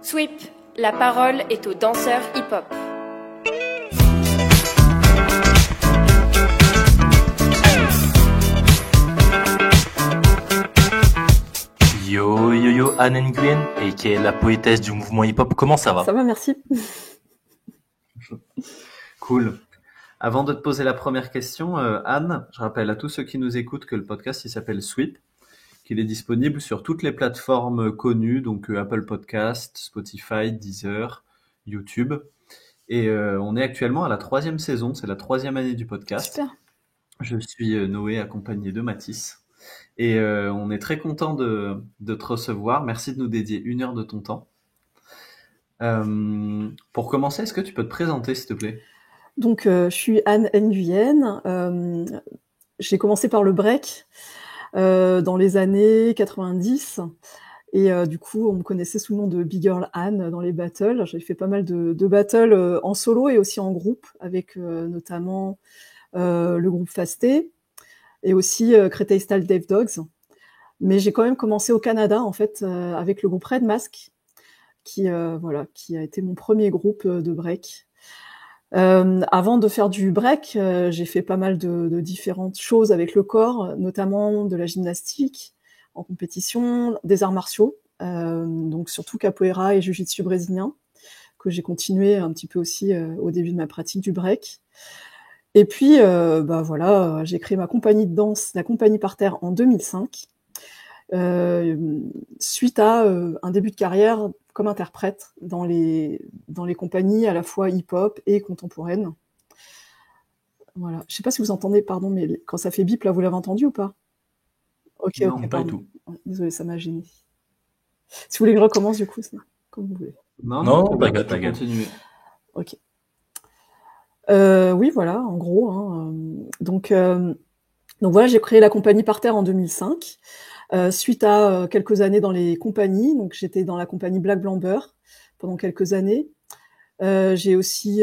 Sweep, la parole est aux danseurs hip-hop. Yo, Anne Nguyen, et qui est la poétesse du mouvement hip-hop. Comment ça va? Ça va, merci. Cool. Avant de te poser la première question, Anne, je rappelle à tous ceux qui nous écoutent que le podcast il s'appelle Sweep, qu'il est disponible sur toutes les plateformes connues, donc Apple Podcast, Spotify, Deezer, YouTube. Et on est actuellement à la 3e saison, c'est la 3e année du podcast. Super. Je suis Noé, accompagné de Mathis. Et on est très content de te recevoir. Merci de nous dédier 1 heure de ton temps. Pour commencer, est-ce que tu peux te présenter, s'il te plaît? Donc, je suis Anne Nguyen. J'ai commencé par le break dans les années 90. Et du coup, on me connaissait sous le nom de Big Girl Anne dans les battles. J'ai fait pas mal de battles en solo et aussi en groupe, avec notamment le groupe Fasté et aussi Créteil Style Dave Dogs. Mais j'ai quand même commencé au Canada, en fait, avec le groupe Red Mask, qui a été mon premier groupe de break. Avant de faire du break, j'ai fait pas mal de différentes choses avec le corps, notamment de la gymnastique en compétition, des arts martiaux, donc surtout capoeira et jiu-jitsu brésilien, que j'ai continué un petit peu aussi au début de ma pratique du break. Et puis, j'ai créé ma compagnie de danse, la Compagnie par Terre, en 2005, suite à un début de carrière comme interprète dans les compagnies à la fois hip-hop et contemporaines. Voilà. Je sais pas si vous entendez, pardon, mais quand ça fait bip, là, vous l'avez entendu ou pas? Ok, Non, pas pardon. du tout. Désolée, ça m'a gêné. Si vous voulez que je recommence, du coup, c'est comme vous voulez. Non, t'inquiète. continuer. Ok. Oui, voilà, en gros. Hein, donc voilà, j'ai créé la Compagnie par Terre en 2005. Suite à quelques années dans les compagnies, donc j'étais dans la compagnie Black Blamber pendant quelques années. J'ai aussi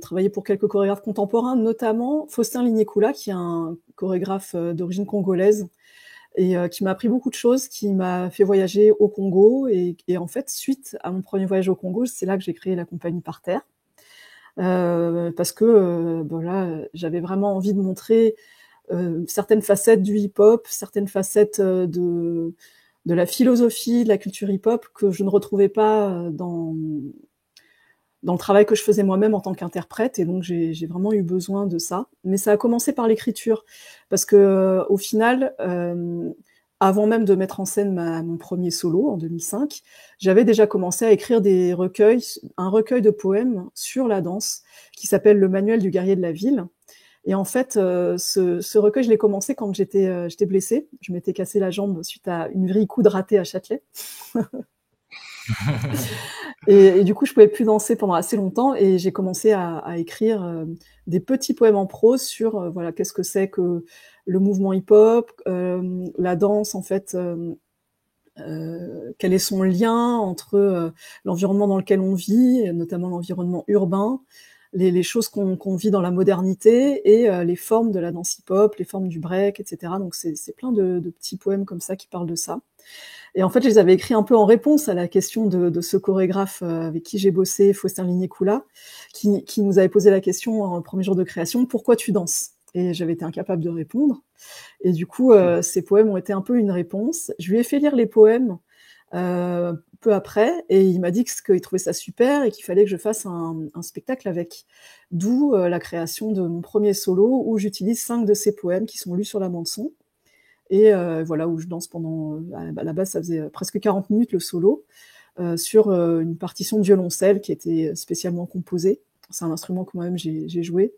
travaillé pour quelques chorégraphes contemporains, notamment Faustin Lignécoula, qui est un chorégraphe d'origine congolaise et qui m'a appris beaucoup de choses, qui m'a fait voyager au Congo. Et en fait, suite à mon premier voyage au Congo, c'est là que j'ai créé la Compagnie par Terre. Parce que j'avais vraiment envie de montrer certaines facettes du hip-hop, certaines facettes de la philosophie, de la culture hip-hop que je ne retrouvais pas dans le travail que je faisais moi-même en tant qu'interprète. Et donc j'ai vraiment eu besoin de ça. Mais ça a commencé par l'écriture, parce que au final, avant même de mettre en scène mon premier solo en 2005, j'avais déjà commencé à écrire un recueil de poèmes sur la danse qui s'appelle Le Manuel du guerrier de la ville. Et en fait, ce recueil, je l'ai commencé quand j'étais blessée. Je m'étais cassé la jambe suite à une vrille-coude ratée à Châtelet. et du coup, je pouvais plus danser pendant assez longtemps, et j'ai commencé à écrire des petits poèmes en prose sur qu'est-ce que c'est que le mouvement hip-hop, la danse, en fait, quel est son lien entre l'environnement dans lequel on vit, notamment l'environnement urbain, les choses qu'on vit dans la modernité, et les formes de la danse hip-hop, les formes du break, etc. Donc c'est plein de petits poèmes comme ça qui parlent de ça. Et en fait, je les avais écrits un peu en réponse à la question de ce chorégraphe avec qui j'ai bossé, Faustin Lignécoula, qui nous avait posé la question en premier jour de création: pourquoi tu danses? Et j'avais été incapable de répondre. Et du coup, ces poèmes ont été un peu une réponse. Je lui ai fait lire les poèmes peu après, et il m'a dit qu'il trouvait ça super et qu'il fallait que je fasse un spectacle avec. D'où la création de mon premier solo, où j'utilise 5 de ces poèmes qui sont lus sur la bande-son. Et où je danse pendant... à la base, ça faisait presque 40 minutes le solo, sur une partition de violoncelle qui était spécialement composée. C'est un instrument que moi-même j'ai joué.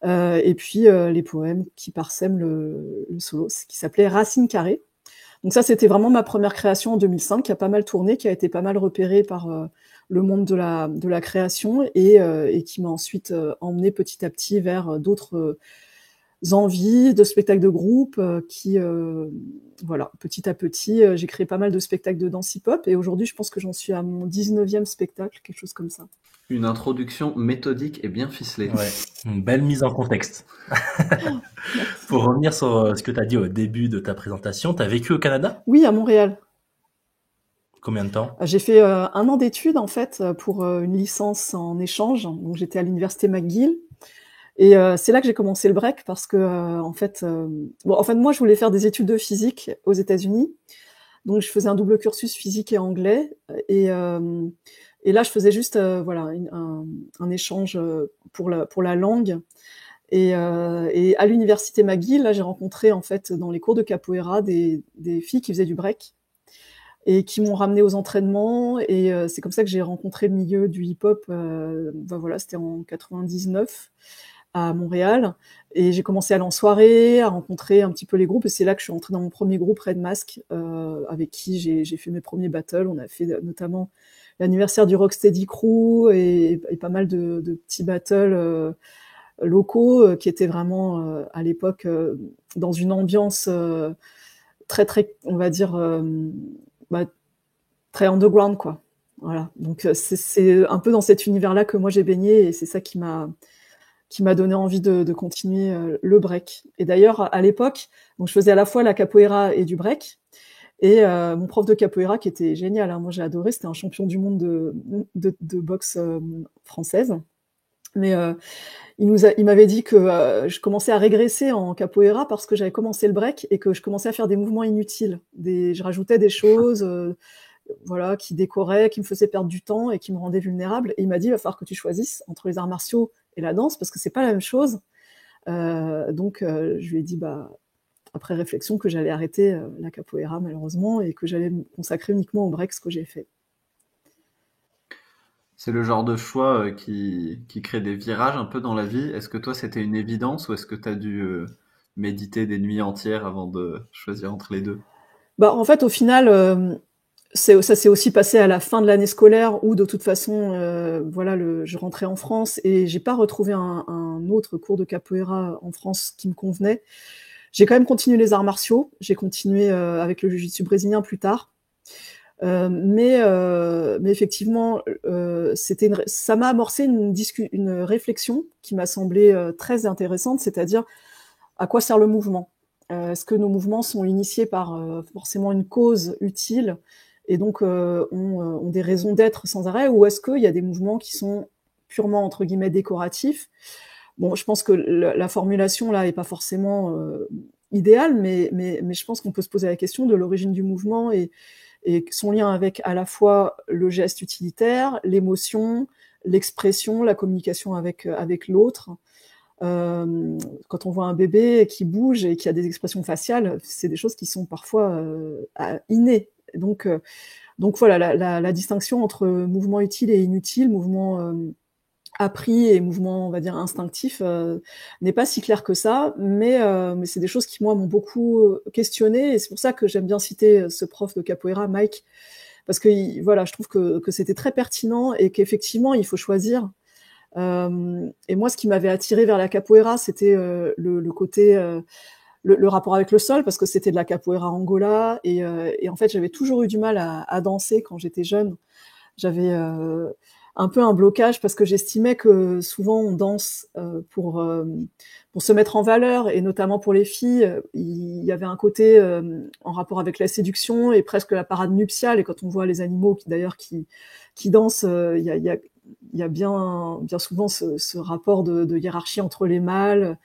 Et puis les poèmes qui parsèment le solo, qui s'appelait Racine carrée. Donc ça, c'était vraiment ma première création en 2005, qui a pas mal tourné, qui a été pas mal repérée par le monde de la création, et qui m'a ensuite emmenée petit à petit vers d'autres envies de spectacles de groupe, petit à petit, j'ai créé pas mal de spectacles de danse hip-hop, et aujourd'hui, je pense que j'en suis à mon 19e spectacle, quelque chose comme ça. Une introduction méthodique et bien ficelée. Ouais, une belle mise en contexte. Pour revenir sur ce que tu as dit au début de ta présentation, tu as vécu au Canada? Oui, à Montréal. Combien de temps? J'ai fait 1 an d'études en fait pour une licence en échange. Donc j'étais à l'université McGill et c'est là que j'ai commencé le break parce que en fait moi je voulais faire des études de physique aux États-Unis. Donc je faisais un double cursus physique et anglais et là je faisais juste un échange pour la langue. Et à l'université McGill, là j'ai rencontré en fait dans les cours de capoeira des filles qui faisaient du break et qui m'ont ramenée aux entraînements et c'est comme ça que j'ai rencontré le milieu du hip-hop, c'était en 99 à Montréal et j'ai commencé à aller en soirée, à rencontrer un petit peu les groupes et c'est là que je suis entrée dans mon premier groupe Red Mask avec qui j'ai fait mes premiers battles. On a fait notamment l'anniversaire du Rocksteady Crew et pas mal de petits battles locaux qui étaient vraiment à l'époque dans une ambiance très très, on va dire, très underground quoi. Voilà. Donc c'est un peu dans cet univers-là que moi j'ai baigné et c'est ça qui m'a donné envie de continuer le break. Et d'ailleurs à l'époque, donc je faisais à la fois la capoeira et du break. Et mon prof de capoeira qui était génial, hein, moi j'ai adoré, c'était un champion du monde de boxe française. Mais il m'avait dit que je commençais à régresser en capoeira parce que j'avais commencé le break et que je commençais à faire des mouvements inutiles. Je rajoutais des choses qui décoraient, qui me faisaient perdre du temps et qui me rendaient vulnérable. Et il m'a dit, il va falloir que tu choisisses entre les arts martiaux et la danse parce que c'est pas la même chose. Je lui ai dit, après réflexion, que j'allais arrêter la capoeira malheureusement et que j'allais me consacrer uniquement au break, ce que j'ai fait. C'est le genre de choix qui crée des virages un peu dans la vie. Est-ce que toi, c'était une évidence ou est-ce que tu as dû méditer des nuits entières avant de choisir entre les deux? En fait, au final, ça s'est aussi passé à la fin de l'année scolaire où de toute façon, je rentrais en France et j'ai pas retrouvé un autre cours de capoeira en France qui me convenait. J'ai quand même continué les arts martiaux. J'ai continué avec le jiu-jitsu brésilien plus tard. Mais effectivement, ça m'a amorcé une réflexion qui m'a semblé très intéressante, c'est-à-dire à quoi sert le mouvement? Est-ce que nos mouvements sont initiés par forcément une cause utile et donc ont des raisons d'être sans arrêt, ou est-ce qu'il y a des mouvements qui sont purement entre guillemets décoratifs? Bon, je pense que la formulation là est pas forcément idéale, mais je pense qu'on peut se poser la question de l'origine du mouvement et son lien avec à la fois le geste utilitaire, l'émotion, l'expression, la communication avec l'autre. Quand on voit un bébé qui bouge et qui a des expressions faciales, c'est des choses qui sont parfois innées. Donc voilà, la distinction entre mouvement utile et inutile, mouvement appris et mouvement, on va dire, instinctif, n'est pas si clair que ça, mais c'est des choses qui, moi, m'ont beaucoup questionnée, et c'est pour ça que j'aime bien citer ce prof de capoeira, Mike, parce que, je trouve que c'était très pertinent et qu'effectivement, il faut choisir. Et moi, ce qui m'avait attiré vers la capoeira, c'était le côté, le rapport avec le sol, parce que c'était de la capoeira Angola, et en fait, j'avais toujours eu du mal à danser quand j'étais jeune. J'avais un peu un blocage parce que j'estimais que souvent on danse pour se mettre en valeur, et notamment pour les filles, il y avait un côté en rapport avec la séduction et presque la parade nuptiale. Et quand on voit les animaux qui dansent, il y a bien souvent ce rapport de hiérarchie entre les mâles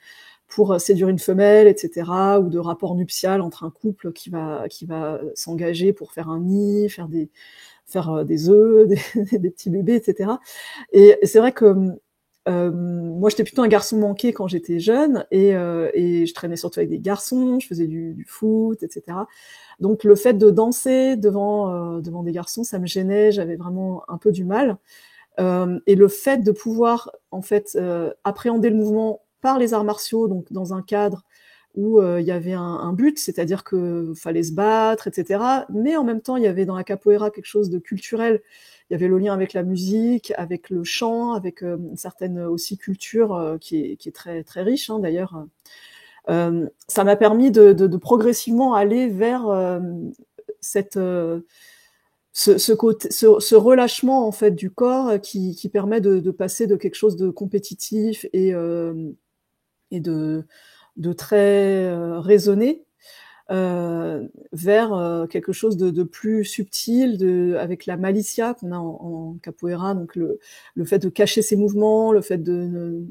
pour séduire une femelle, etc., ou de rapport nuptial entre un couple qui va s'engager pour faire un nid, faire des œufs, des petits bébés, etc. Et c'est vrai que moi, j'étais plutôt un garçon manqué quand j'étais jeune, et je traînais surtout avec des garçons, je faisais du foot, etc. Donc le fait de danser devant des garçons, ça me gênait, j'avais vraiment un peu du mal. Et le fait de pouvoir en fait appréhender le mouvement par les arts martiaux, donc dans un cadre où il y avait un but, c'est-à-dire que fallait se battre, etc. Mais en même temps, il y avait dans la capoeira quelque chose de culturel. Il y avait le lien avec la musique, avec le chant, avec une certaine aussi culture qui est très très riche, hein, d'ailleurs. Ça m'a permis de progressivement aller vers ce relâchement en fait du corps qui permet de passer de quelque chose de compétitif et de très raisonné vers quelque chose de plus subtil, avec la malicia qu'on a en capoeira, donc le fait de cacher ses mouvements, le fait de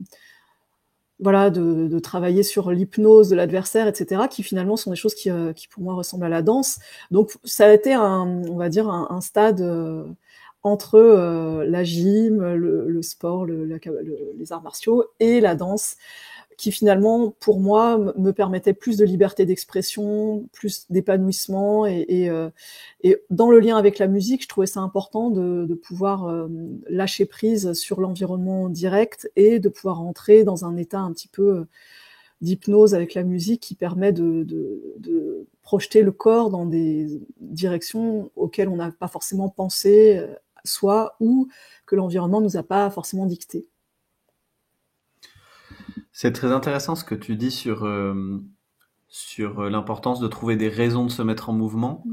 travailler sur l'hypnose de l'adversaire, etc., qui finalement sont des choses qui pour moi ressemblent à la danse. Donc ça a été on va dire un stade entre la gym, le sport, les arts martiaux et la danse, qui finalement, pour moi, me permettait plus de liberté d'expression, plus d'épanouissement, et dans le lien avec la musique, je trouvais ça important de pouvoir lâcher prise sur l'environnement direct et de pouvoir entrer dans un état un petit peu d'hypnose avec la musique qui permet de projeter le corps dans des directions auxquelles on n'a pas forcément pensé, soi, ou que l'environnement nous a pas forcément dicté. C'est très intéressant ce que tu dis sur l'importance de trouver des raisons de se mettre en mouvement.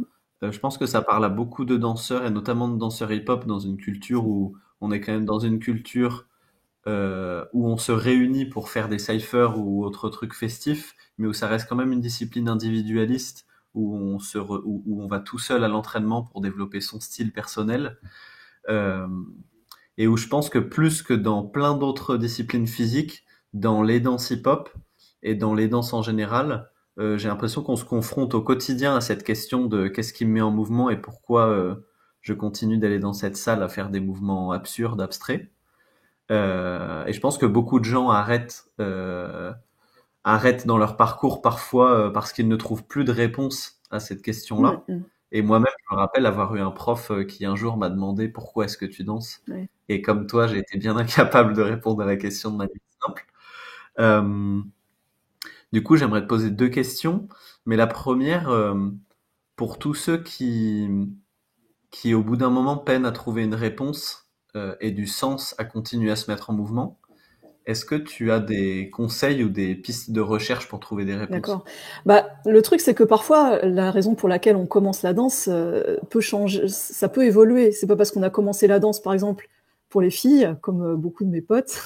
Je pense que ça parle à beaucoup de danseurs, et notamment de danseurs hip-hop, dans une culture où on est quand même dans une culture où on se réunit pour faire des cyphers ou autres trucs festifs, mais où ça reste quand même une discipline individualiste, où où on va tout seul à l'entraînement pour développer son style personnel. Et où je pense que plus que dans plein d'autres disciplines physiques, dans les danses hip-hop et dans les danses en général, j'ai l'impression qu'on se confronte au quotidien à cette question de qu'est-ce qui me met en mouvement et pourquoi je continue d'aller dans cette salle à faire des mouvements absurdes, abstraits. Et je pense que beaucoup de gens arrêtent dans leur parcours parfois parce qu'ils ne trouvent plus de réponse à cette question-là. Et moi-même, je me rappelle avoir eu un prof qui un jour m'a demandé pourquoi est-ce que tu danses. Et comme toi, j'ai été bien incapable de répondre à la question de manière simple. Du coup, j'aimerais te poser 2 questions. Mais la première, pour tous ceux qui au bout d'un moment peinent à trouver une réponse et du sens à continuer à se mettre en mouvement, est-ce que tu as des conseils ou des pistes de recherche pour trouver des réponses? D'accord. Le truc, c'est que parfois, la raison pour laquelle on commence la danse peut changer, ça peut évoluer. C'est pas parce qu'on a commencé la danse, par exemple, pour les filles, comme beaucoup de mes potes,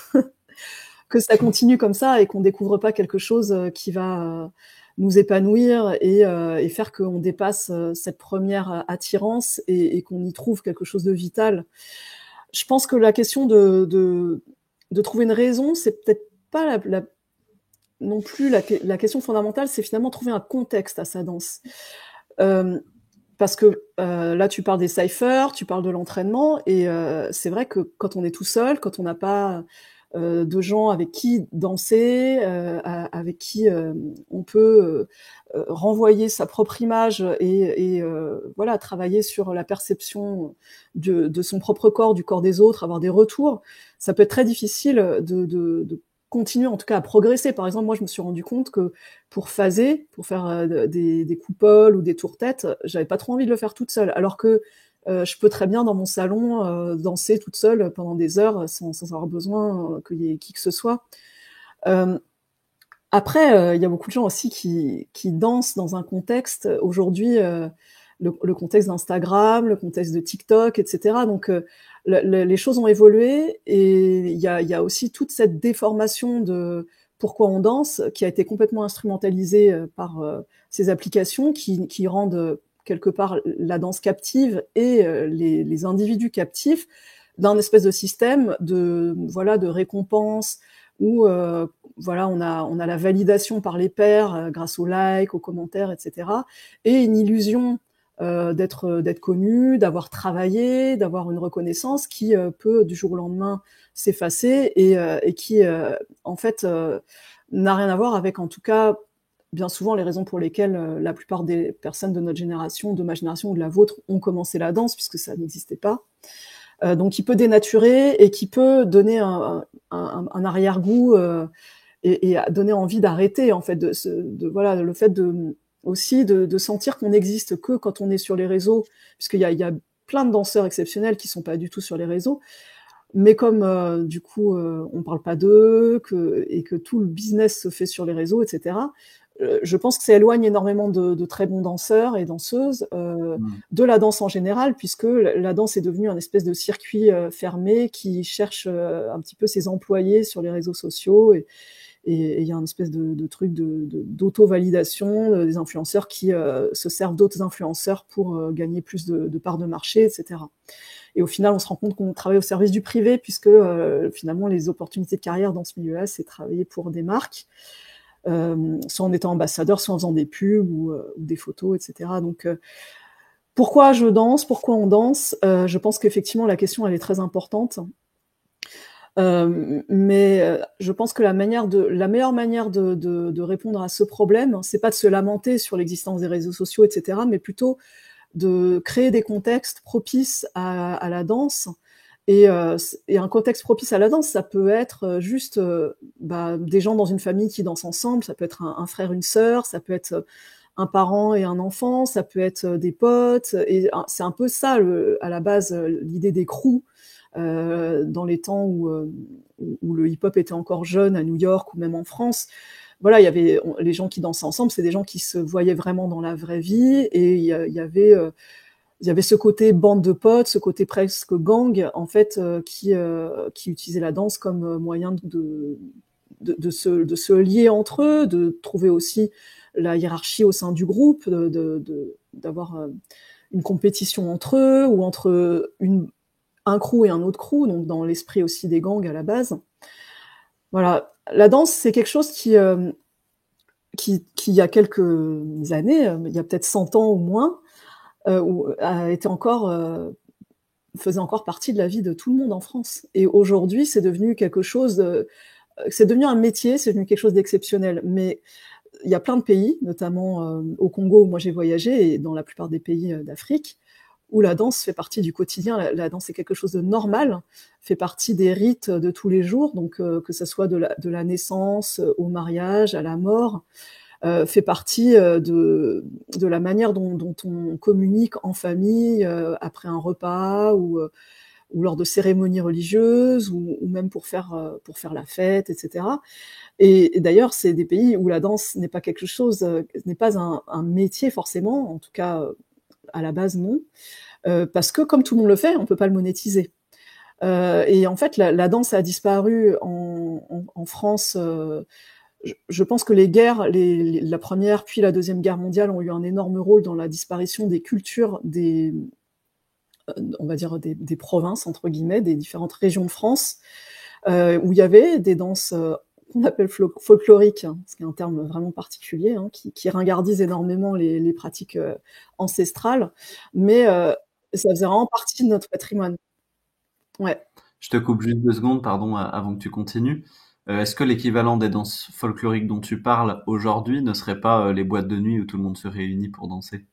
que ça continue comme ça et qu'on découvre pas quelque chose qui va nous épanouir et faire qu'on dépasse cette première attirance et qu'on y trouve quelque chose de vital. Je pense que la question de trouver une raison, c'est peut-être pas non plus la question fondamentale, c'est finalement trouver un contexte à sa danse. Parce que là, tu parles des cyphers, tu parles de l'entraînement, et c'est vrai que quand on est tout seul, quand on n'a pas de gens avec qui danser, avec qui on peut renvoyer sa propre image et voilà, travailler sur la perception de son propre corps, du corps des autres, avoir des retours, ça peut être très difficile de continuer en tout cas à progresser. Par exemple, moi je me suis rendu compte que pour phaser, pour faire des coupoles ou des tours-têtes, j'avais pas trop envie de le faire toute seule, alors que je peux très bien dans mon salon danser toute seule pendant des heures sans avoir besoin qu'il y ait qui que ce soit. Après, il y a beaucoup de gens aussi qui dansent dans un contexte aujourd'hui, le contexte d'Instagram, le contexte de TikTok, etc. Donc les choses ont évolué et il y a aussi toute cette déformation de pourquoi on danse qui a été complètement instrumentalisée par ces applications qui rendent quelque part la danse captive et les individus captifs d'un espèce de système de récompense où voilà, on a la validation par les pairs grâce aux likes, aux commentaires, etc. et une illusion d'être connu, d'avoir travaillé, d'avoir une reconnaissance qui peut du jour au lendemain s'effacer et qui en fait n'a rien à voir avec, en tout cas, bien souvent les raisons pour lesquelles la plupart des personnes de notre génération, de ma génération ou de la vôtre ont commencé la danse, puisque ça n'existait pas. Donc qui peut dénaturer et qui peut donner un arrière-goût et donner envie d'arrêter, en fait, voilà, le fait aussi de sentir qu'on n'existe que quand on est sur les réseaux, puisqu'il y a plein de danseurs exceptionnels qui sont pas du tout sur les réseaux, mais comme du coup on parle pas d'eux, et que tout le business se fait sur les réseaux, etc. Je pense que ça éloigne énormément de très bons danseurs et danseuses de la danse en général, puisque la danse est devenue un espèce de circuit fermé qui cherche un petit peu ses employés sur les réseaux sociaux Et il y a une espèce de truc d'auto-validation des influenceurs qui se servent d'autres influenceurs pour gagner plus de parts de marché, etc. Et au final, on se rend compte qu'on travaille au service du privé, puisque finalement, les opportunités de carrière dans ce milieu-là, c'est travailler pour des marques, soit en étant ambassadeur, soit en faisant des pubs ou des photos, etc. Donc, pourquoi je danse ? Pourquoi on danse ? Je pense qu'effectivement, la question, elle est très importante. Mais je pense que la meilleure manière de répondre à ce problème, c'est pas de se lamenter sur l'existence des réseaux sociaux, etc., mais plutôt de créer des contextes propices à la danse. Et un contexte propice à la danse, ça peut être juste des gens dans une famille qui dansent ensemble, ça peut être un frère, une sœur, ça peut être un parent et un enfant, ça peut être des potes, et c'est un peu ça, à la base, l'idée des crews, dans les temps où le hip-hop était encore jeune à New York ou même en France. Voilà, il y avait les gens qui dansaient ensemble, c'est des gens qui se voyaient vraiment dans la vraie vie, et il y avait ce côté bande de potes, ce côté presque gang, en fait, qui utilisait la danse comme moyen de se lier entre eux, de trouver aussi la hiérarchie au sein du groupe, d'avoir une compétition entre eux, ou entre un crew et un autre crew, donc dans l'esprit aussi des gangs à la base. Voilà, la danse, c'est quelque chose qui il y a quelques années, il y a peut-être 100 ans ou moins, faisait encore partie de la vie de tout le monde en France. Et aujourd'hui, c'est devenu c'est devenu un métier, c'est devenu quelque chose d'exceptionnel. Mais il y a plein de pays, notamment au Congo où moi j'ai voyagé, et dans la plupart des pays d'Afrique, où la danse fait partie du quotidien. La danse est quelque chose de normal, fait partie des rites de tous les jours, donc que ce soit de la naissance au mariage, à la mort, fait partie de la manière dont on communique en famille après un repas, ou lors de cérémonies religieuses, ou même pour faire la fête, etc. Et d'ailleurs, c'est des pays où la danse n'est pas quelque chose, n'est pas un métier forcément, en tout cas à la base non, parce que comme tout le monde le fait, on peut pas le monétiser. Et en fait, la danse a disparu en France. Je pense que les guerres, la première puis la deuxième guerre mondiale, ont eu un énorme rôle dans la disparition des cultures on va dire des provinces, entre guillemets, des différentes régions de France, où il y avait des danses qu'on appelle folkloriques, hein, ce qui est un terme vraiment particulier, hein, qui ringardise énormément les pratiques ancestrales, mais ça faisait vraiment partie de notre patrimoine. Ouais. Je te coupe juste 2 secondes, pardon, avant que tu continues. Est-ce que l'équivalent des danses folkloriques dont tu parles aujourd'hui ne serait pas les boîtes de nuit où tout le monde se réunit pour danser ?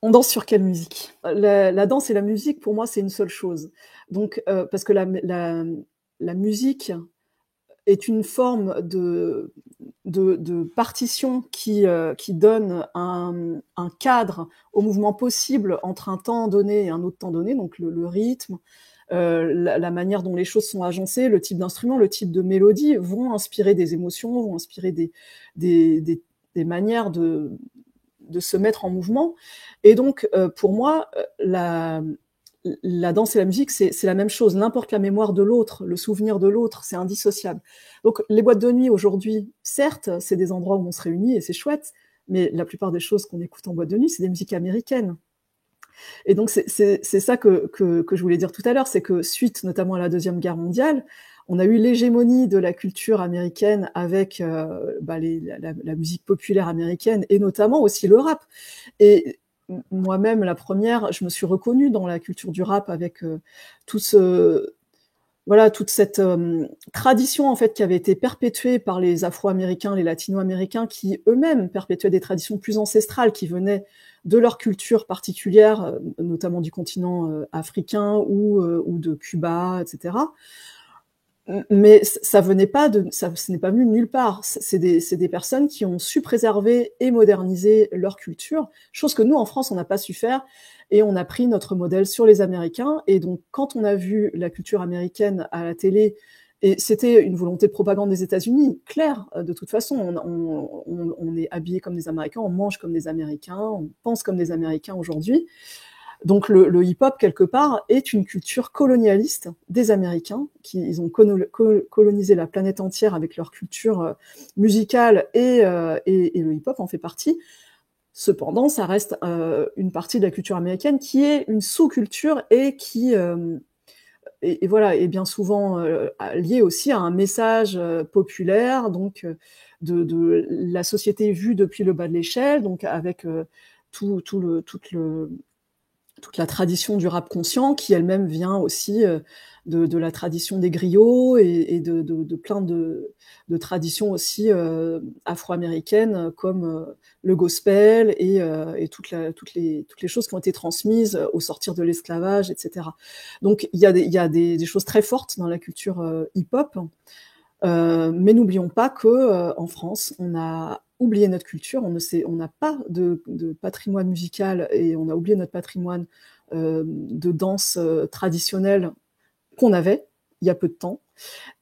On danse sur quelle musique ? La danse et la musique, pour moi, c'est une seule chose. Donc, parce que la musique est une forme de partition qui donne un cadre au mouvement possible entre un temps donné et un autre temps donné, donc le rythme, la manière dont les choses sont agencées, le type d'instrument, le type de mélodie vont inspirer des émotions, vont inspirer des manières de se mettre en mouvement. Et donc, pour moi, la danse et la musique, c'est la même chose. N'importe la mémoire de l'autre, le souvenir de l'autre, c'est indissociable. Donc, les boîtes de nuit, aujourd'hui, certes, c'est des endroits où on se réunit et c'est chouette, mais la plupart des choses qu'on écoute en boîte de nuit, c'est des musiques américaines. Et donc, c'est ça que je voulais dire tout à l'heure, c'est que suite notamment à la Deuxième Guerre mondiale, on a eu l'hégémonie de la culture américaine avec la musique populaire américaine, et notamment aussi le rap. Et moi-même, la première, je me suis reconnue dans la culture du rap avec toute cette tradition en fait qui avait été perpétuée par les Afro-Américains, les Latino-Américains, qui eux-mêmes perpétuaient des traditions plus ancestrales qui venaient de leur culture particulière, notamment du continent africain ou de Cuba, etc. Mais ce n'est pas venu de nulle part. C'est des personnes qui ont su préserver et moderniser leur culture, chose que nous, en France, on n'a pas su faire, et on a pris notre modèle sur les Américains. Et donc, quand on a vu la culture américaine à la télé, et c'était une volonté de propagande des États-Unis, claire, de toute façon, on est habillé comme des Américains, on mange comme des Américains, on pense comme des Américains aujourd'hui. Donc le hip-hop, quelque part, est une culture colonialiste des Américains, ils ont colonisé la planète entière avec leur culture musicale, et le hip-hop en fait partie. Cependant, ça reste une partie de la culture américaine qui est une sous-culture et qui et voilà, est bien souvent liée aussi à un message populaire, donc de la société vue depuis le bas de l'échelle, donc avec toute la tradition du rap conscient, qui elle-même vient aussi de la tradition des griots et de plein de traditions aussi afro-américaines, comme le gospel et toutes les choses qui ont été transmises au sortir de l'esclavage, etc. Donc il y a des choses très fortes dans la culture hip-hop, mais n'oublions pas que en France, on a oublié notre culture, on n'a pas de patrimoine musical, et on a oublié notre patrimoine de danse traditionnelle qu'on avait il y a peu de temps,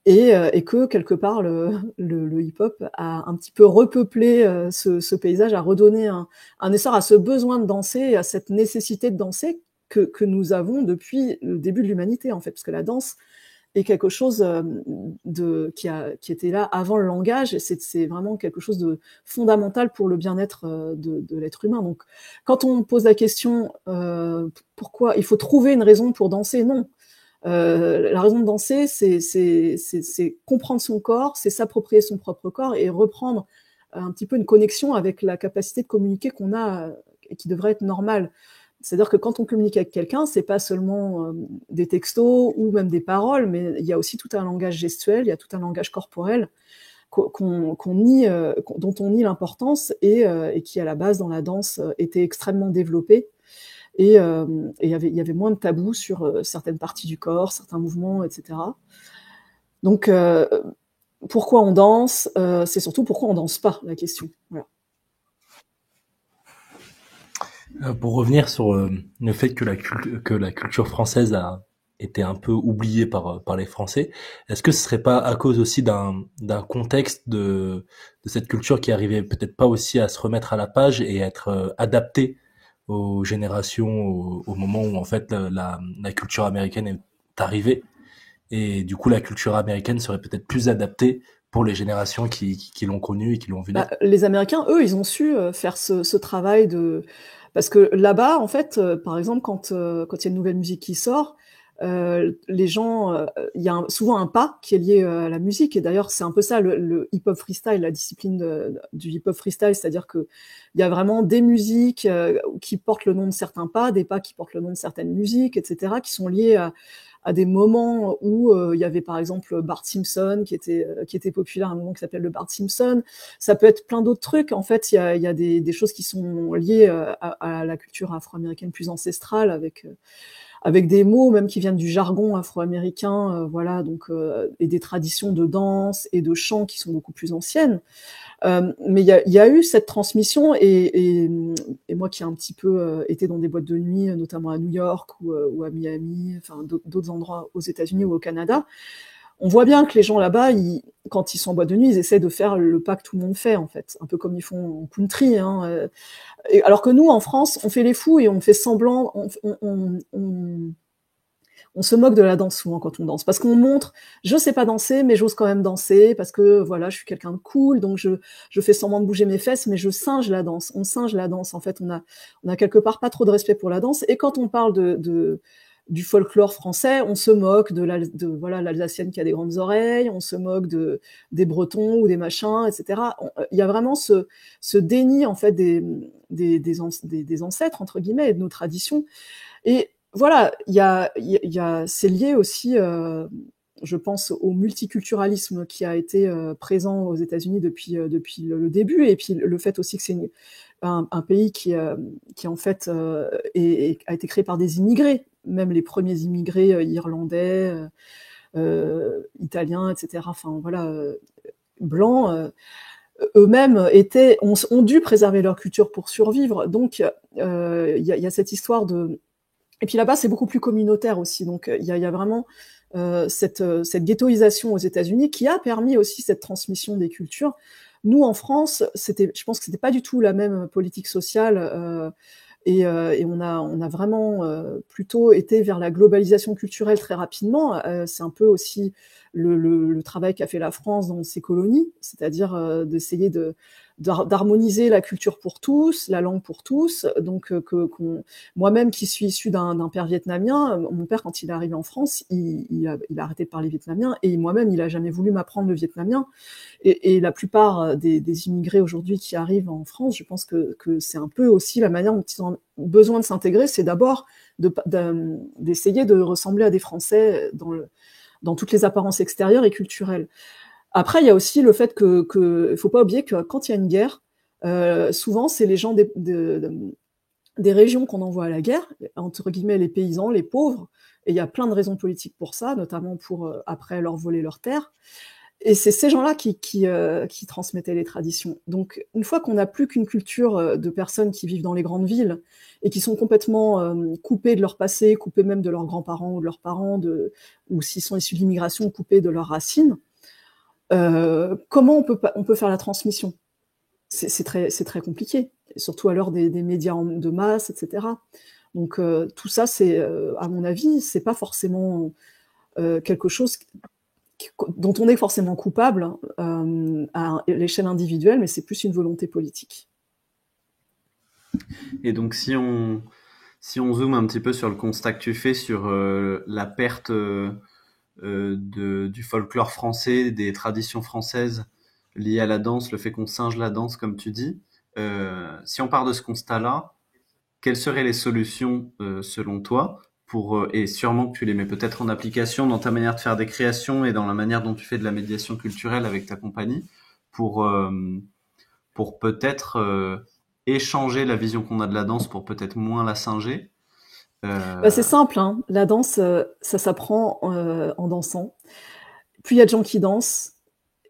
et que quelque part le hip-hop a un petit peu repeuplé ce paysage, a redonné un essor à ce besoin de danser et à cette nécessité de danser que nous avons depuis le début de l'humanité, en fait, parce que la danse est quelque chose qui était là avant le langage, et c'est vraiment quelque chose de fondamental pour le bien-être de l'être humain. Donc, quand on pose la question pourquoi il faut trouver une raison pour danser, non. La raison de danser, c'est comprendre son corps, c'est s'approprier son propre corps et reprendre un petit peu une connexion avec la capacité de communiquer qu'on a et qui devrait être normale. C'est-à-dire que quand on communique avec quelqu'un, c'est pas seulement des textos ou même des paroles, mais il y a aussi tout un langage gestuel, il y a tout un langage corporel dont on nie l'importance, et qui à la base dans la danse était extrêmement développé. Et il y avait moins de tabous sur certaines parties du corps, certains mouvements, etc. Donc pourquoi on danse, c'est surtout pourquoi on danse pas, la question. Voilà. Pour revenir sur le fait que la culture française a été un peu oubliée par les Français, est-ce que ce serait pas à cause aussi d'un contexte de cette culture qui arrivait peut-être pas aussi à se remettre à la page et être adaptée aux générations au moment où en fait la culture américaine est arrivée, et du coup la culture américaine serait peut-être plus adaptée pour les générations qui l'ont connue et qui l'ont vu naître. Les Américains, eux, ils ont su faire ce travail parce que là-bas, en fait, par exemple, quand il y a une nouvelle musique qui sort, les gens, il y a souvent un pas qui est lié à la musique, et d'ailleurs c'est un peu ça le hip-hop freestyle, la discipline du hip-hop freestyle, c'est-à-dire que il y a vraiment des musiques qui portent le nom de certains pas, des pas qui portent le nom de certaines musiques, etc., qui sont liés à des moments où il y avait par exemple Bart Simpson qui était populaire à un moment qui s'appelle le Bart Simpson. Ça peut être plein d'autres trucs. En fait, il y a des choses qui sont liées à la culture afro-américaine plus ancestrale, avec des mots même qui viennent du jargon afro-américain, voilà, donc et des traditions de danse et de chant qui sont beaucoup plus anciennes. Mais il y a eu cette transmission, et moi qui ai un petit peu été dans des boîtes de nuit, notamment à New York ou à Miami, enfin d'autres endroits aux États-Unis ou au Canada, on voit bien que les gens là-bas, quand ils sont en boîte de nuit, ils essaient de faire le pas que tout le monde fait, en fait, un peu comme ils font en country, hein. Alors que nous, en France, on fait les fous et on fait semblant, on se moque de la danse souvent quand on danse, parce qu'on montre, je sais pas danser, mais j'ose quand même danser, parce que voilà, je suis quelqu'un de cool, donc je fais semblant de bouger mes fesses, mais je singe la danse. On singe la danse. En fait, on a quelque part pas trop de respect pour la danse. Et quand on parle du folklore français, on se moque de voilà, l'Alsacienne qui a des grandes oreilles, on se moque des Bretons ou des machins, etc. Il y a vraiment ce déni, en fait, des ancêtres, entre guillemets, et de nos traditions. Et voilà, c'est lié aussi, je pense, au multiculturalisme qui a été présent aux États-Unis depuis le début, et puis le fait aussi que c'est un pays qui en fait a été créé par des immigrés, même les premiers immigrés irlandais, italiens, etc. Enfin voilà, blancs. Eux-mêmes ont dû préserver leur culture pour survivre. Donc il y a cette histoire de... Et puis là-bas, c'est beaucoup plus communautaire aussi. Donc il y a vraiment cette ghettoisation aux États-Unis qui a permis aussi cette transmission des cultures. Nous, en France, je pense que c'était pas du tout la même politique sociale, Et on a vraiment plutôt été vers la globalisation culturelle très rapidement. C'est un peu aussi le travail qu'a fait la France dans ses colonies, c'est-à-dire d'essayer d'harmoniser la culture pour tous, la langue pour tous. Donc moi-même qui suis issue d'un père vietnamien, mon père quand il est arrivé en France, il a arrêté de parler vietnamien, et moi-même il a jamais voulu m'apprendre le vietnamien. Et la plupart des immigrés aujourd'hui qui arrivent en France, je pense que c'est un peu aussi la manière dont ils ont besoin de s'intégrer, c'est d'abord d'essayer de ressembler à des Français dans toutes les apparences extérieures et culturelles. Après, il y a aussi le fait que faut pas oublier que quand il y a une guerre, souvent c'est les gens des régions qu'on envoie à la guerre, entre guillemets les paysans, les pauvres, et il y a plein de raisons politiques pour ça, notamment pour après leur voler leurs terres. Et c'est ces gens-là qui transmettaient les traditions. Donc, une fois qu'on n'a plus qu'une culture de personnes qui vivent dans les grandes villes et qui sont complètement coupées de leur passé, coupées même de leurs grands-parents ou de leurs parents, ou s'ils sont issus de l'immigration, coupées de leurs racines, comment on peut faire la transmission ? C'est très compliqué, et surtout à l'heure des médias de masse, etc. Donc, tout ça, c'est, à mon avis, c'est pas forcément quelque chose dont on est forcément coupable à l'échelle individuelle, mais c'est plus une volonté politique. Et donc, si on zoome un petit peu sur le constat que tu fais sur la perte du folklore français, des traditions françaises liées à la danse, le fait qu'on singe la danse, comme tu dis, si on part de ce constat-là, quelles seraient les solutions selon toi et sûrement que tu les mets peut-être en application dans ta manière de faire des créations et dans la manière dont tu fais de la médiation culturelle avec ta compagnie pour peut-être échanger la vision qu'on a de la danse pour peut-être moins la singer. C'est simple, hein. La danse, ça s'apprend en dansant. Plus il y a de gens qui dansent,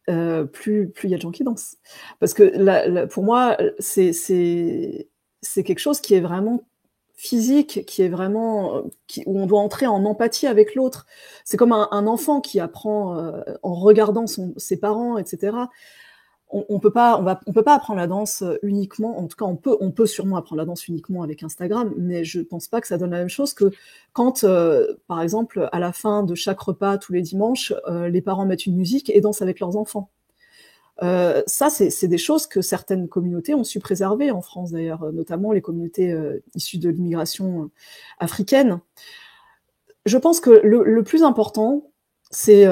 plus il y a de gens qui dansent. Parce que pour moi, c'est quelque chose qui est vraiment physique, qui est vraiment où on doit entrer en empathie avec l'autre. C'est comme un enfant qui apprend en regardant ses parents, etc. On peut pas apprendre la danse uniquement. En tout cas, on peut sûrement apprendre la danse uniquement avec Instagram, mais je pense pas que ça donne la même chose que quand, par exemple, à la fin de chaque repas tous les dimanches, les parents mettent une musique et dansent avec leurs enfants. Ça, c'est des choses que certaines communautés ont su préserver en France d'ailleurs, notamment les communautés issues de l'immigration africaine. Je pense que le plus important, c'est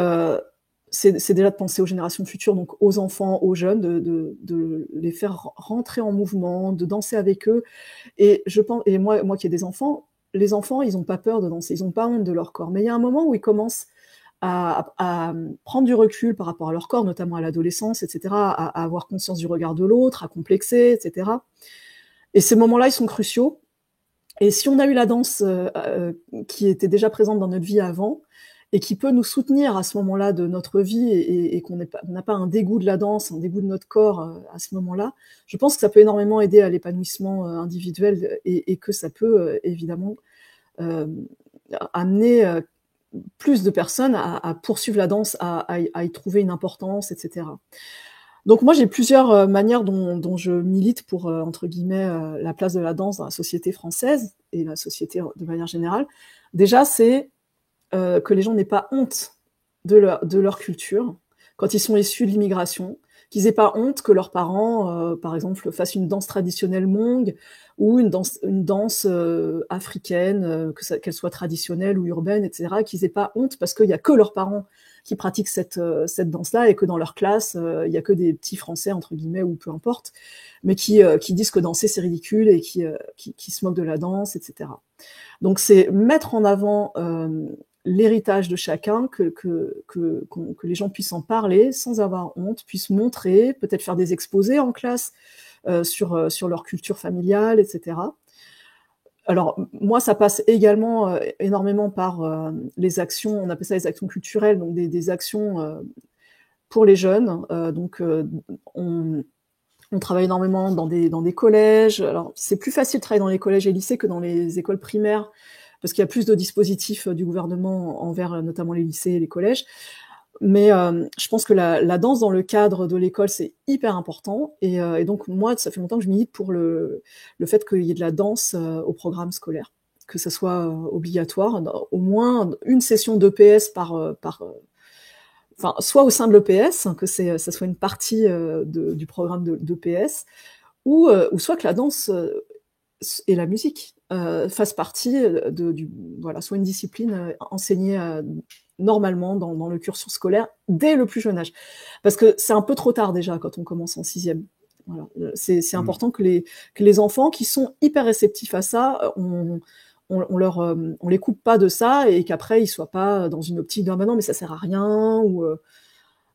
déjà de penser aux générations futures, donc aux enfants, aux jeunes, de les faire rentrer en mouvement, de danser avec eux. Et moi qui ai des enfants, les enfants, ils n'ont pas peur de danser, ils n'ont pas honte de leur corps. Mais il y a un moment où ils commencent à prendre du recul par rapport à leur corps, notamment à l'adolescence, etc., à avoir conscience du regard de l'autre, à complexer, etc. Et ces moments-là, ils sont cruciaux. Et si on a eu la danse qui était déjà présente dans notre vie avant, et qui peut nous soutenir à ce moment-là de notre vie, et qu'on n'a pas un dégoût de la danse, un dégoût de notre corps à ce moment-là, je pense que ça peut énormément aider à l'épanouissement individuel, et que ça peut évidemment amener plus de personnes à poursuivre la danse, à y trouver une importance, etc. Donc moi, j'ai plusieurs manières dont je milite pour, entre guillemets, la place de la danse dans la société française, et la société de manière générale. Déjà, c'est que les gens n'aient pas honte de leur culture, quand ils sont issus de l'immigration, qu'ils aient pas honte que leurs parents, par exemple, fassent une danse traditionnelle Hmong, ou une danse africaine, qu'elle soit traditionnelle ou urbaine, etc., qu'ils aient pas honte parce qu'il y a que leurs parents qui pratiquent cette danse-là, et que dans leur classe, il y a que des petits Français, entre guillemets, ou peu importe, mais qui disent que danser c'est ridicule, et qui se moquent de la danse, etc. Donc c'est mettre en avant l'héritage de chacun, que les gens puissent en parler sans avoir honte, puissent montrer, peut-être faire des exposés en classe sur leur culture familiale, etc. Alors moi, ça passe également énormément par les actions, on appelle ça les actions culturelles, donc des actions pour les jeunes. Donc on travaille énormément dans des collèges. Alors c'est plus facile de travailler dans les collèges et lycées que dans les écoles primaires, parce qu'il y a plus de dispositifs du gouvernement envers notamment les lycées et les collèges. Mais je pense que la danse dans le cadre de l'école, c'est hyper important. Et donc, moi, ça fait longtemps que je milite pour le fait qu'il y ait de la danse au programme scolaire, que ça soit obligatoire, au moins une session d'EPS enfin, soit au sein de l'EPS, que ça soit une partie du programme d'EPS, ou soit que la danse et la musique fassent partie voilà, soit une discipline enseignée normalement dans le cursus scolaire dès le plus jeune âge. Parce que c'est un peu trop tard déjà quand on commence en 6e. Voilà. C'est important que les enfants qui sont hyper réceptifs à ça, on les coupe pas de ça et qu'après ils soient pas dans une optique de ah, bah non mais ça sert à rien ou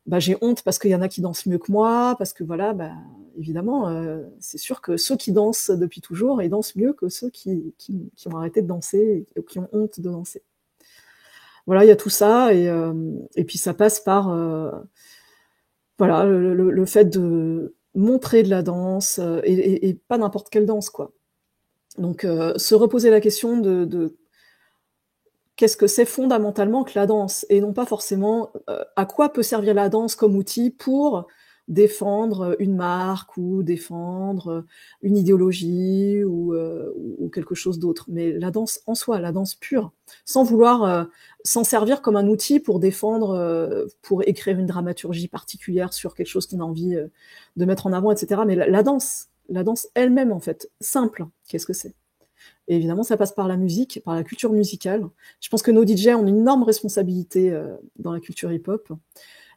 bah j'ai honte parce qu'il y en a qui dansent mieux que moi parce que voilà bah évidemment c'est sûr que ceux qui dansent depuis toujours ils dansent mieux que ceux qui ont arrêté de danser ou qui ont honte de danser. Voilà, il y a tout ça et puis ça passe par voilà le fait de montrer de la danse et pas n'importe quelle danse quoi. Donc se reposer la question de qu'est-ce que c'est fondamentalement que la danse et non pas forcément à quoi peut servir la danse comme outil pour défendre une marque ou défendre une idéologie ou quelque chose d'autre. Mais la danse en soi, la danse pure, sans vouloir s'en servir comme un outil pour défendre, pour écrire une dramaturgie particulière sur quelque chose qu'on a envie de mettre en avant, etc. Mais la danse elle-même, en fait, simple, qu'est-ce que c'est ? Et évidemment, ça passe par la musique, par la culture musicale. Je pense que nos DJ ont une énorme responsabilité dans la culture hip-hop.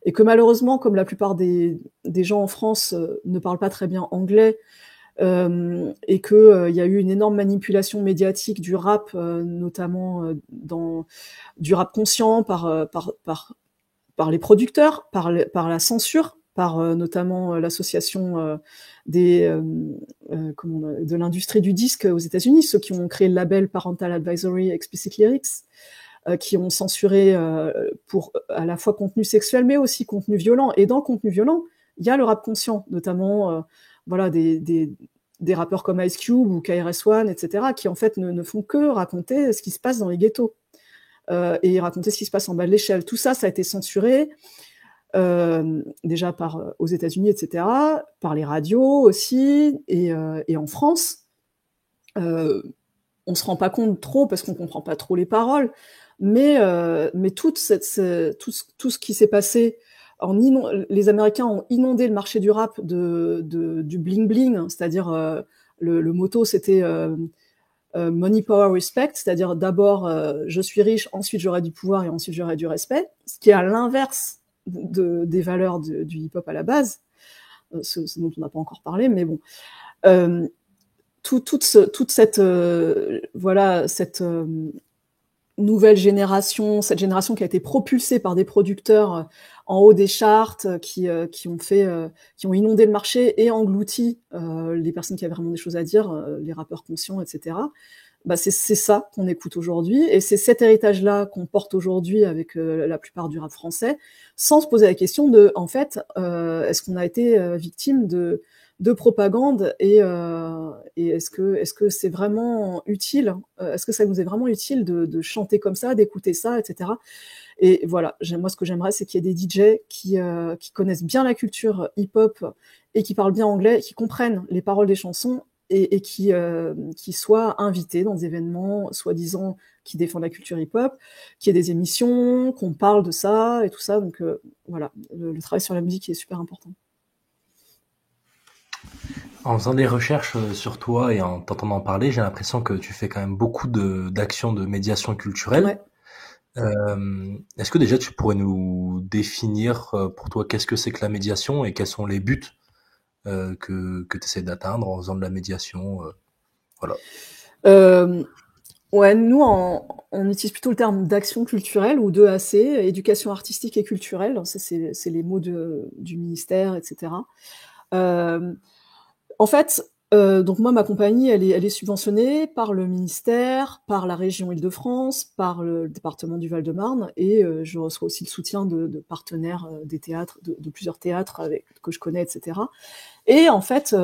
Et que malheureusement, comme la plupart des gens en France ne parlent pas très bien anglais, et que y a eu une énorme manipulation médiatique du rap, notamment du rap conscient par les producteurs, par la censure, par notamment l'association de l'industrie du disque aux États-Unis, ceux qui ont créé le label Parental Advisory Explicit Lyrics, qui ont censuré pour à la fois contenu sexuel mais aussi contenu violent. Et dans le contenu violent, il y a le rap conscient, notamment voilà des rappeurs comme Ice Cube ou KRS-One, etc., qui en fait ne font que raconter ce qui se passe dans les ghettos et raconter ce qui se passe en bas de l'échelle. Tout ça, ça a été censuré déjà aux États-Unis, etc., par les radios aussi, et en France. On se rend pas compte trop parce qu'on comprend pas trop les paroles, mais tout ce qui s'est passé, les Américains ont inondé le marché du rap du bling bling, c'est-à-dire le motto c'était money, power, respect, c'est-à-dire d'abord je suis riche, ensuite j'aurai du pouvoir et ensuite j'aurai du respect, ce qui est à l'inverse des valeurs du hip-hop à la base, ce dont on n'a pas encore parlé, mais bon. Toute cette voilà cette nouvelle génération, cette génération qui a été propulsée par des producteurs en haut des charts, qui ont inondé le marché et englouti les personnes qui avaient vraiment des choses à dire, les rappeurs conscients, etc. Bah c'est ça qu'on écoute aujourd'hui et c'est cet héritage-là qu'on porte aujourd'hui avec la plupart du rap français, sans se poser la question de, en fait, est-ce qu'on a été victime de propagande et est-ce que c'est vraiment utile, est-ce que ça nous est vraiment utile de chanter comme ça, d'écouter ça, etc. Et voilà, moi ce que j'aimerais c'est qu'il y ait des DJ qui connaissent bien la culture hip-hop et qui parlent bien anglais, qui comprennent les paroles des chansons et qui soient invités dans des événements soi-disant qui défendent la culture hip-hop, qu'il y ait des émissions, qu'on parle de ça et tout ça. Donc voilà, le travail sur la musique est super important. En faisant des recherches sur toi et en t'entendant parler, j'ai l'impression que tu fais quand même beaucoup d'actions de médiation culturelle. Ouais. Est-ce que déjà tu pourrais nous définir pour toi qu'est-ce que c'est que la médiation et quels sont les buts que tu essaies d'atteindre en faisant de la médiation voilà. Ouais, nous on utilise plutôt le terme d'action culturelle ou d'EAC, éducation artistique et culturelle. Ça c'est les mots du ministère, etc. En fait, donc moi, ma compagnie, elle est subventionnée par le ministère, par la région Île-de-France, par le département du Val-de-Marne, et je reçois aussi le soutien de partenaires des théâtres, de plusieurs théâtres que je connais, etc. Et en fait,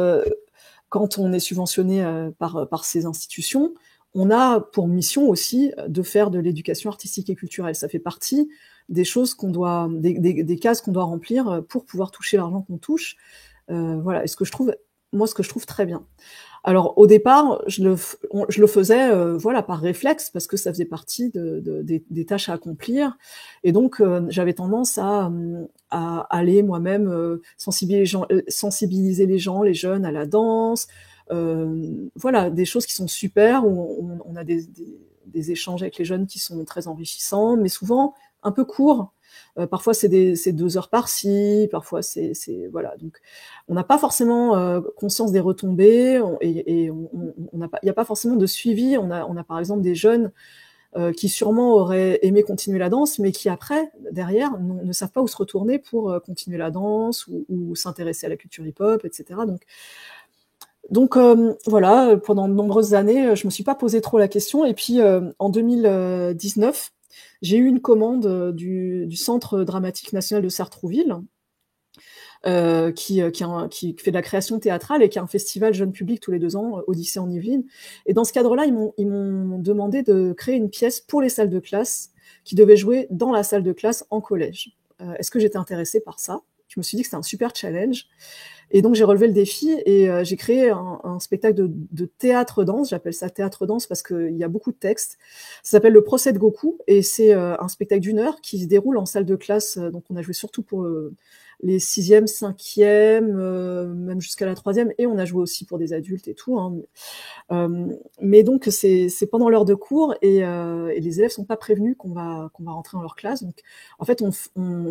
quand on est subventionné par ces institutions, on a pour mission aussi de faire de l'éducation artistique et culturelle. Ça fait partie des choses des cases qu'on doit remplir pour pouvoir toucher l'argent qu'on touche. Voilà, et ce que je trouve très bien. Alors au départ, je le faisais voilà par réflexe parce que ça faisait partie des tâches à accomplir, et donc j'avais tendance à aller moi-même sensibiliser les gens, les jeunes à la danse, voilà, des choses qui sont super où on a des échanges avec les jeunes qui sont très enrichissants, mais souvent un peu courts. Parfois c'est 2 heures par-ci, parfois c'est voilà, donc on n'a pas forcément conscience des retombées, et on n'a pas, il n'y a pas forcément de suivi. On a par exemple des jeunes qui sûrement auraient aimé continuer la danse, mais qui après, derrière, ne savent pas où se retourner pour continuer la danse ou s'intéresser à la culture hip-hop, etc. Donc voilà, pendant de nombreuses années, je me suis pas posé trop la question. Et puis en 2019, j'ai eu une commande du Centre dramatique national de Sartrouville, qui fait de la création théâtrale et qui a un festival jeune public tous les 2 ans, Odyssée en Yvelines. Et dans ce cadre-là, ils m'ont demandé de créer une pièce pour les salles de classe qui devait jouer dans la salle de classe en collège. Est-ce que j'étais intéressée par ça? Je me suis dit que c'était un super challenge. Et donc j'ai relevé le défi et j'ai créé un spectacle de théâtre-danse. J'appelle ça théâtre-danse parce qu'il y a beaucoup de textes. Ça s'appelle Le procès de Goku, et c'est un spectacle d'1 heure qui se déroule en salle de classe. Donc on a joué surtout pour les 6e, 5e, même jusqu'à la 3e, et on a joué aussi pour des adultes et tout, hein. Mais donc c'est pendant l'heure de cours, et les élèves sont pas prévenus qu'on va rentrer dans leur classe. Donc en fait on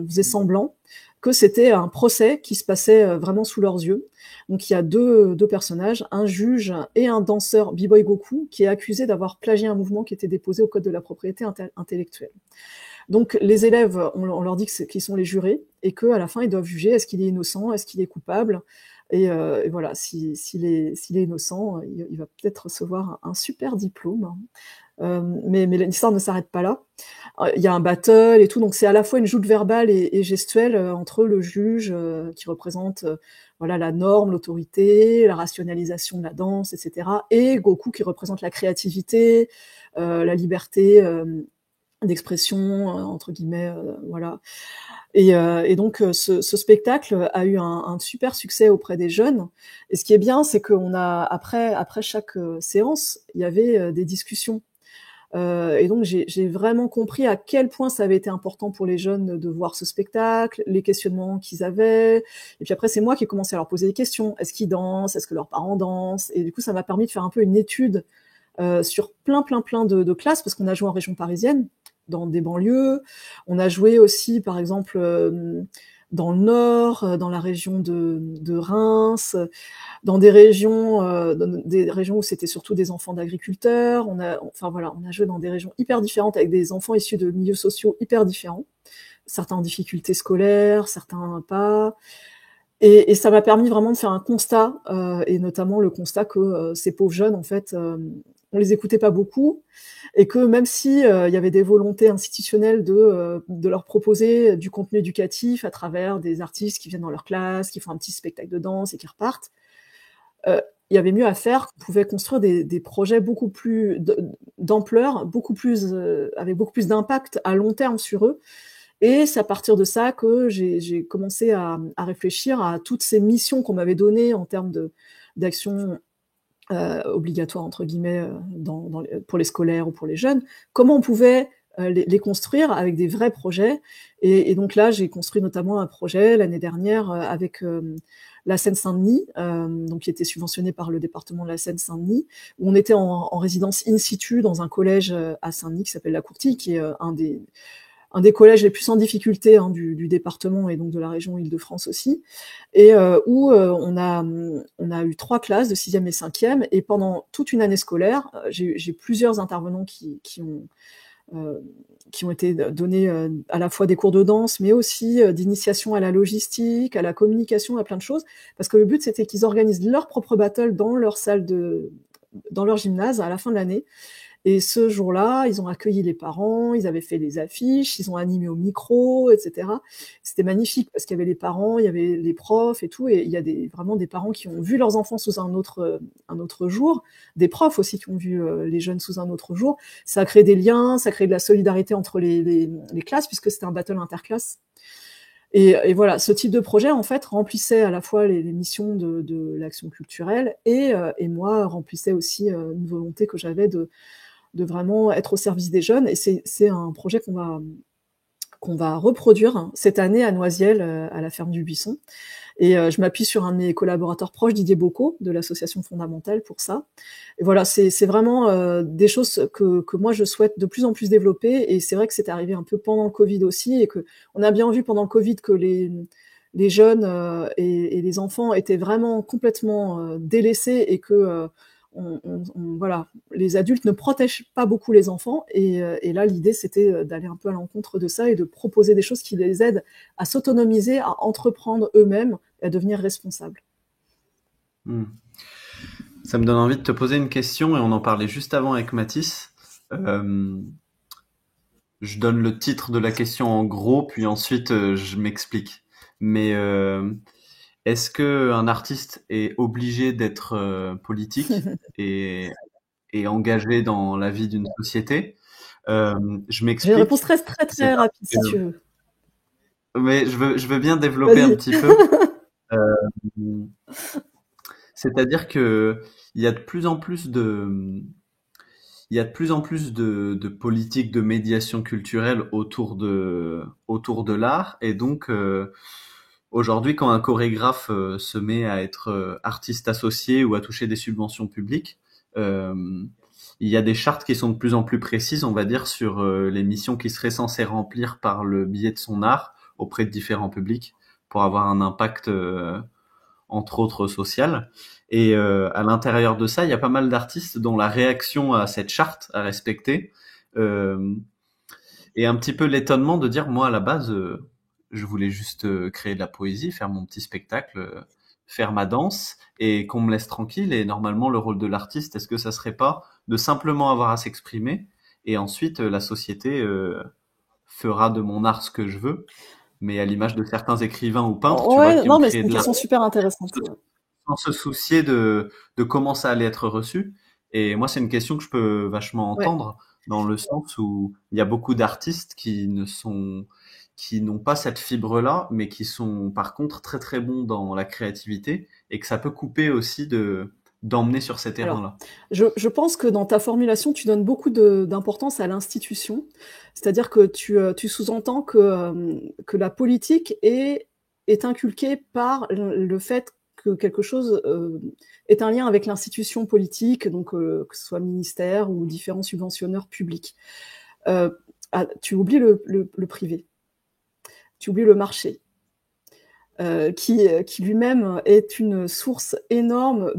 faisait semblant que c'était un procès qui se passait vraiment sous leurs yeux. Donc il y a deux personnages, un juge et un danseur B-Boy Goku, qui est accusé d'avoir plagié un mouvement qui était déposé au code de la propriété intellectuelle. Donc les élèves, on leur dit qu'ils sont les jurés, et qu'à la fin ils doivent juger est-ce qu'il est innocent, est-ce qu'il est coupable. Et voilà, s'il est innocent, il va peut-être recevoir un super diplôme. Mais l'histoire ne s'arrête pas là. Il y a un battle et tout, donc c'est à la fois une joute verbale et gestuelle entre le juge qui représente voilà la norme, l'autorité, la rationalisation de la danse, etc., et Goku qui représente la créativité, la liberté d'expression, entre guillemets, voilà. Et donc ce spectacle a eu un super succès auprès des jeunes. Et ce qui est bien, c'est qu'on a après chaque séance, il y avait des discussions. Et donc j'ai vraiment compris à quel point ça avait été important pour les jeunes de voir ce spectacle, les questionnements qu'ils avaient. Et puis après, c'est moi qui ai commencé à leur poser des questions. Est-ce qu'ils dansent? Est-ce que leurs parents dansent? Et du coup, ça m'a permis de faire un peu une étude sur plein de classes, parce qu'on a joué en région parisienne, dans des banlieues. On a joué aussi, par exemple, dans le Nord, dans la région de Reims, dans des régions où c'était surtout des enfants d'agriculteurs. On a joué dans des régions hyper différentes avec des enfants issus de milieux sociaux hyper différents. Certains en difficulté scolaire, certains pas. Et ça m'a permis vraiment de faire un constat, et notamment le constat que ces pauvres jeunes, en fait, on les écoutait pas beaucoup, et que même si il y avait des volontés institutionnelles de leur proposer du contenu éducatif à travers des artistes qui viennent dans leur classe, qui font un petit spectacle de danse et qui repartent, il y avait mieux à faire. On pouvait construire des projets beaucoup plus d'ampleur, beaucoup plus avec beaucoup plus d'impact à long terme sur eux. Et c'est à partir de ça que j'ai commencé à réfléchir à toutes ces missions qu'on m'avait données en termes d'action obligatoires, entre guillemets, pour les scolaires ou pour les jeunes. Comment on pouvait les construire avec des vrais projets. Et donc là, j'ai construit notamment un projet l'année dernière avec la Seine-Saint-Denis, donc qui était subventionné par le département de la Seine-Saint-Denis, où on était en résidence in situ dans un collège à Saint-Denis qui s'appelle La Courtille, qui est un des collèges les plus en difficulté du département et donc de la région Île-de-France aussi, et où on a eu 3 classes de 6e et 5e, et pendant toute une année scolaire, j'ai plusieurs intervenants qui ont été donnés à la fois des cours de danse, mais aussi d'initiation à la logistique, à la communication, à plein de choses, parce que le but c'était qu'ils organisent leur propre battle dans leur salle dans leur gymnase à la fin de l'année. Et ce jour-là, ils ont accueilli les parents, ils avaient fait des affiches, ils ont animé au micro, etc. C'était magnifique parce qu'il y avait les parents, il y avait les profs et tout, et il y a vraiment des parents qui ont vu leurs enfants sous un autre jour, des profs aussi qui ont vu les jeunes sous un autre jour. Ça a créé des liens, ça a créé de la solidarité entre les classes puisque c'était un battle interclasse. Et voilà, ce type de projet, en fait, remplissait à la fois les missions de l'action culturelle et moi, remplissait aussi une volonté que j'avais de vraiment être au service des jeunes. Et c'est un projet qu'on va reproduire cette année à Noisiel, à la ferme du Buisson. Et je m'appuie sur un de mes collaborateurs proches, Didier Bocco, de l'association Fondamentale, pour ça. Et voilà, c'est vraiment des choses que moi je souhaite de plus en plus développer. Et c'est vrai que c'est arrivé un peu pendant le Covid aussi, et que on a bien vu pendant le Covid que les jeunes et les enfants étaient vraiment complètement délaissés, et que voilà, les adultes ne protègent pas beaucoup les enfants, et là l'idée c'était d'aller un peu à l'encontre de ça et de proposer des choses qui les aident à s'autonomiser, à entreprendre eux-mêmes et à devenir responsables. Ça me donne envie de te poser une question, et on en parlait juste avant avec Mathis. Je donne le titre de la question en gros, puis ensuite je m'explique. Mais est-ce que un artiste est obligé d'être politique et engagé dans la vie d'une société? Je m'explique. J'ai une réponse très rapide si tu veux. Mais je veux bien développer un petit peu. C'est-à-dire que il y a de plus en plus de politiques de médiation culturelle autour de l'art, et donc aujourd'hui, quand un chorégraphe se met à être artiste associé ou à toucher des subventions publiques, il y a des chartes qui sont de plus en plus précises, on va dire, sur les missions qu'il serait censé remplir par le biais de son art auprès de différents publics pour avoir un impact, entre autres, social. Et à l'intérieur de ça, il y a pas mal d'artistes dont la réaction à cette charte à respecter est un petit peu l'étonnement de dire, moi, à la base, je voulais juste créer de la poésie, faire mon petit spectacle, faire ma danse, et qu'on me laisse tranquille. Et normalement, le rôle de l'artiste, est-ce que ça serait pas de simplement avoir à s'exprimer, et ensuite la société fera de mon art ce que je veux, mais à l'image de certains écrivains ou peintres, tu vois, qui ont créé de l'art. C'est une question super intéressante. Sans se soucier de comment ça allait être reçu. Et moi, c'est une question que je peux vachement entendre, dans le sens où il y a beaucoup d'artistes qui n'ont pas cette fibre-là, mais qui sont par contre très très bons dans la créativité, et que ça peut couper aussi d'emmener sur ces terrains-là. Alors, je pense que dans ta formulation, tu donnes beaucoup d'importance à l'institution. C'est-à-dire que tu sous-entends que la politique est inculquée par le fait que quelque chose est un lien avec l'institution politique, donc que ce soit ministère ou différents subventionneurs publics. Tu oublies le privé, tu oublies le marché, qui lui-même est une source énorme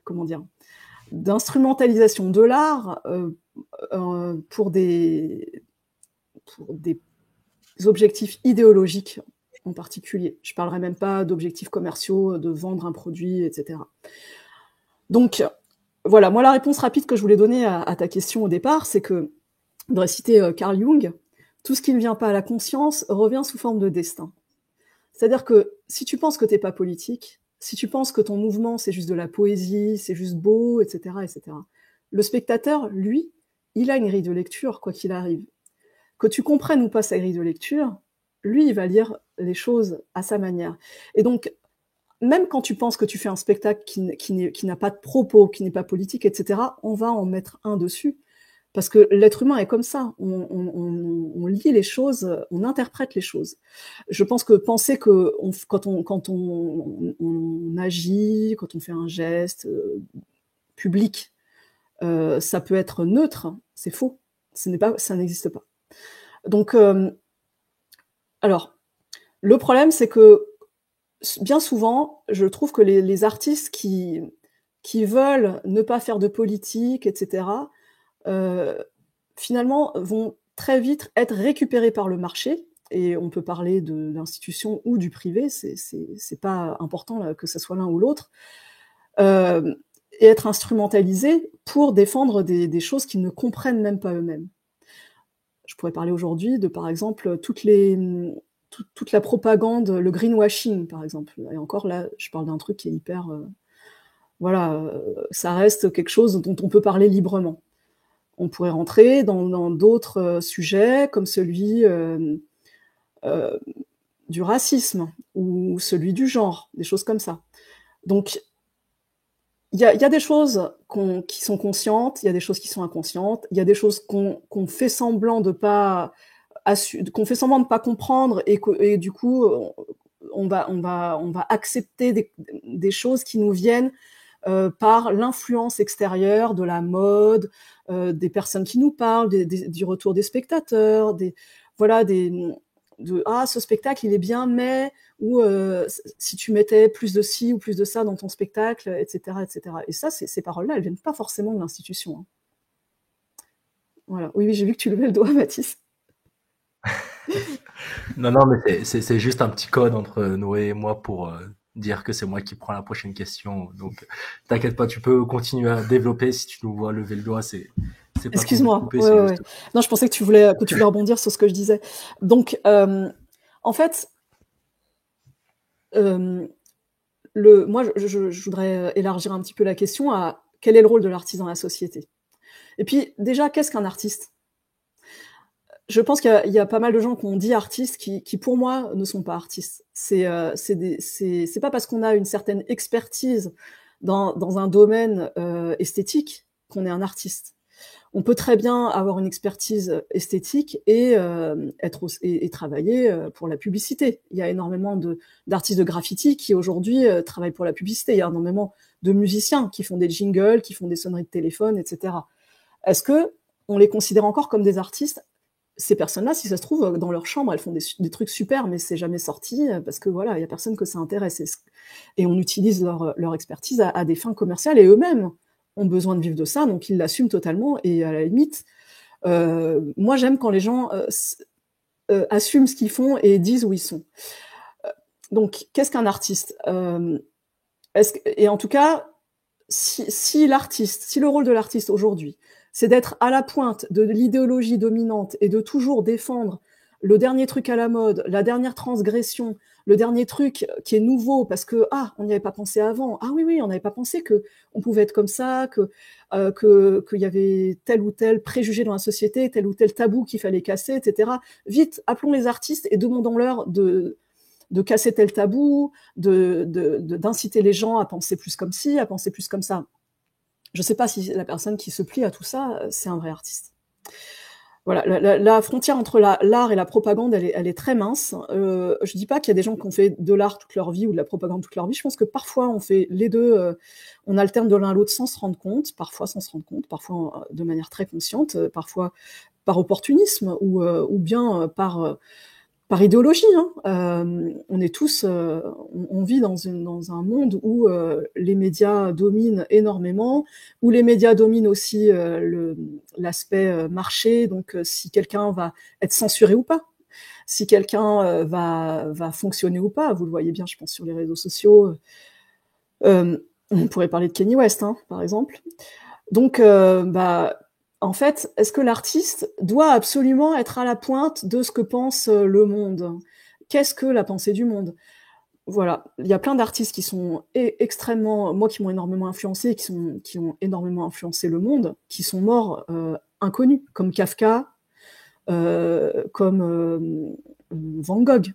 comment dire, d'instrumentalisation de l'art pour des objectifs idéologiques en particulier. Je parlerai même pas d'objectifs commerciaux, de vendre un produit, etc. Donc, voilà, moi la réponse rapide que je voulais donner à ta question au départ, c'est que, je voudrais citer Carl Jung, tout ce qui ne vient pas à la conscience revient sous forme de destin. C'est-à-dire que si tu penses que t'es pas politique, si tu penses que ton mouvement c'est juste de la poésie, c'est juste beau, etc., etc., le spectateur, lui, il a une grille de lecture, quoi qu'il arrive. Que tu comprennes ou pas sa grille de lecture, lui, il va lire les choses à sa manière. Et donc, même quand tu penses que tu fais un spectacle qui n'a pas de propos, qui n'est pas politique, etc., on va en mettre un dessus. Parce que l'être humain est comme ça. On lit les choses, on interprète les choses. Je pense que penser que quand on agit, quand on fait un geste public, ça peut être neutre, c'est faux. Ça n'existe pas. Donc, alors, le problème, c'est que bien souvent, je trouve que les artistes qui veulent ne pas faire de politique, etc., finalement, vont très vite être récupérés par le marché. Et on peut parler de l'institution ou du privé, c'est pas important que ça soit l'un ou l'autre. et être instrumentalisés pour défendre des choses qu'ils ne comprennent même pas eux-mêmes. Je pourrais parler aujourd'hui de, par exemple, toute la propagande, le greenwashing, par exemple. Et encore là, je parle d'un truc qui est hyper... ça reste quelque chose dont on peut parler librement. On pourrait rentrer dans d'autres sujets, comme celui du racisme, ou celui du genre, des choses comme ça. Donc, il y a des choses qui sont conscientes, il y a des choses qui sont inconscientes, il y a des choses qu'on fait semblant de pas qu'on fait semblant de pas comprendre et du coup on va accepter des choses qui nous viennent par l'influence extérieure de la mode, des personnes qui nous parlent, du retour des spectateurs, ce spectacle il est bien, mais ou si tu mettais plus de ci ou plus de ça dans ton spectacle, etc., etc. Et ça, ces paroles-là, elles viennent pas forcément de l'institution. Hein. Voilà. Oui, j'ai vu que tu levais le doigt, Mathis. Non, mais c'est juste un petit code entre Noé et moi pour dire que c'est moi qui prends la prochaine question. Donc, t'inquiète pas, tu peux continuer à développer. Si tu nous vois lever le doigt, c'est pas Excuse-moi. couper, Ouais. Non, je pensais que tu voulais rebondir sur ce que je disais. Donc, en fait, moi, je voudrais élargir un petit peu la question à quel est le rôle de l'artiste dans la société. Et puis, déjà, qu'est-ce qu'un artiste ? Je pense qu'il y a pas mal de gens qui ont dit artistes qui pour moi, ne sont pas artistes. C'est pas parce qu'on a une certaine expertise dans un domaine esthétique qu'on est un artiste. On peut très bien avoir une expertise esthétique et travailler pour la publicité. Il y a énormément d'artistes de graffiti qui aujourd'hui travaillent pour la publicité. Il y a énormément de musiciens qui font des jingles, qui font des sonneries de téléphone, etc. Est-ce que on les considère encore comme des artistes ? Ces personnes-là, si ça se trouve, dans leur chambre, elles font des trucs super, mais c'est jamais sorti parce que voilà, il y a personne que ça intéresse. Et on utilise leur expertise à des fins commerciales et eux-mêmes ont besoin de vivre de ça, donc ils l'assument totalement. Et à la limite, moi j'aime quand les gens assument ce qu'ils font et disent où ils sont. Donc, qu'est-ce qu'un artiste ? Et en tout cas, si le rôle de l'artiste aujourd'hui, c'est d'être à la pointe de l'idéologie dominante et de toujours défendre le dernier truc à la mode, la dernière transgression, le dernier truc qui est nouveau parce que on n'y avait pas pensé avant. Ah oui, on n'avait pas pensé que on pouvait être comme ça, qu'il y avait tel ou tel préjugé dans la société, tel ou tel tabou qu'il fallait casser, etc. Vite, appelons les artistes et demandons-leur de casser tel tabou, d'inciter les gens à penser plus comme ci, à penser plus comme ça. Je ne sais pas si la personne qui se plie à tout ça, c'est un vrai artiste. Voilà, la frontière entre l'art et la propagande, elle est très mince. Je dis pas qu'il y a des gens qui ont fait de l'art toute leur vie ou de la propagande toute leur vie. Je pense que parfois on fait les deux, on alterne de l'un à l'autre sans se rendre compte, parfois sans se rendre compte, parfois de manière très consciente, parfois par opportunisme ou bien par idéologie. On est tous, on vit dans un monde où les médias dominent énormément, où les médias dominent aussi l'aspect marché. Donc, si quelqu'un va être censuré ou pas, si quelqu'un va fonctionner ou pas, vous le voyez bien, je pense, sur les réseaux sociaux. On pourrait parler de Kanye West, par exemple. Donc, en fait, est-ce que l'artiste doit absolument être à la pointe de ce que pense le monde ? Qu'est-ce que la pensée du monde ? Voilà, il y a plein d'artistes qui sont extrêmement, moi qui m'ont énormément influencé, qui ont énormément influencé le monde, qui sont morts inconnus, comme Kafka, comme Van Gogh.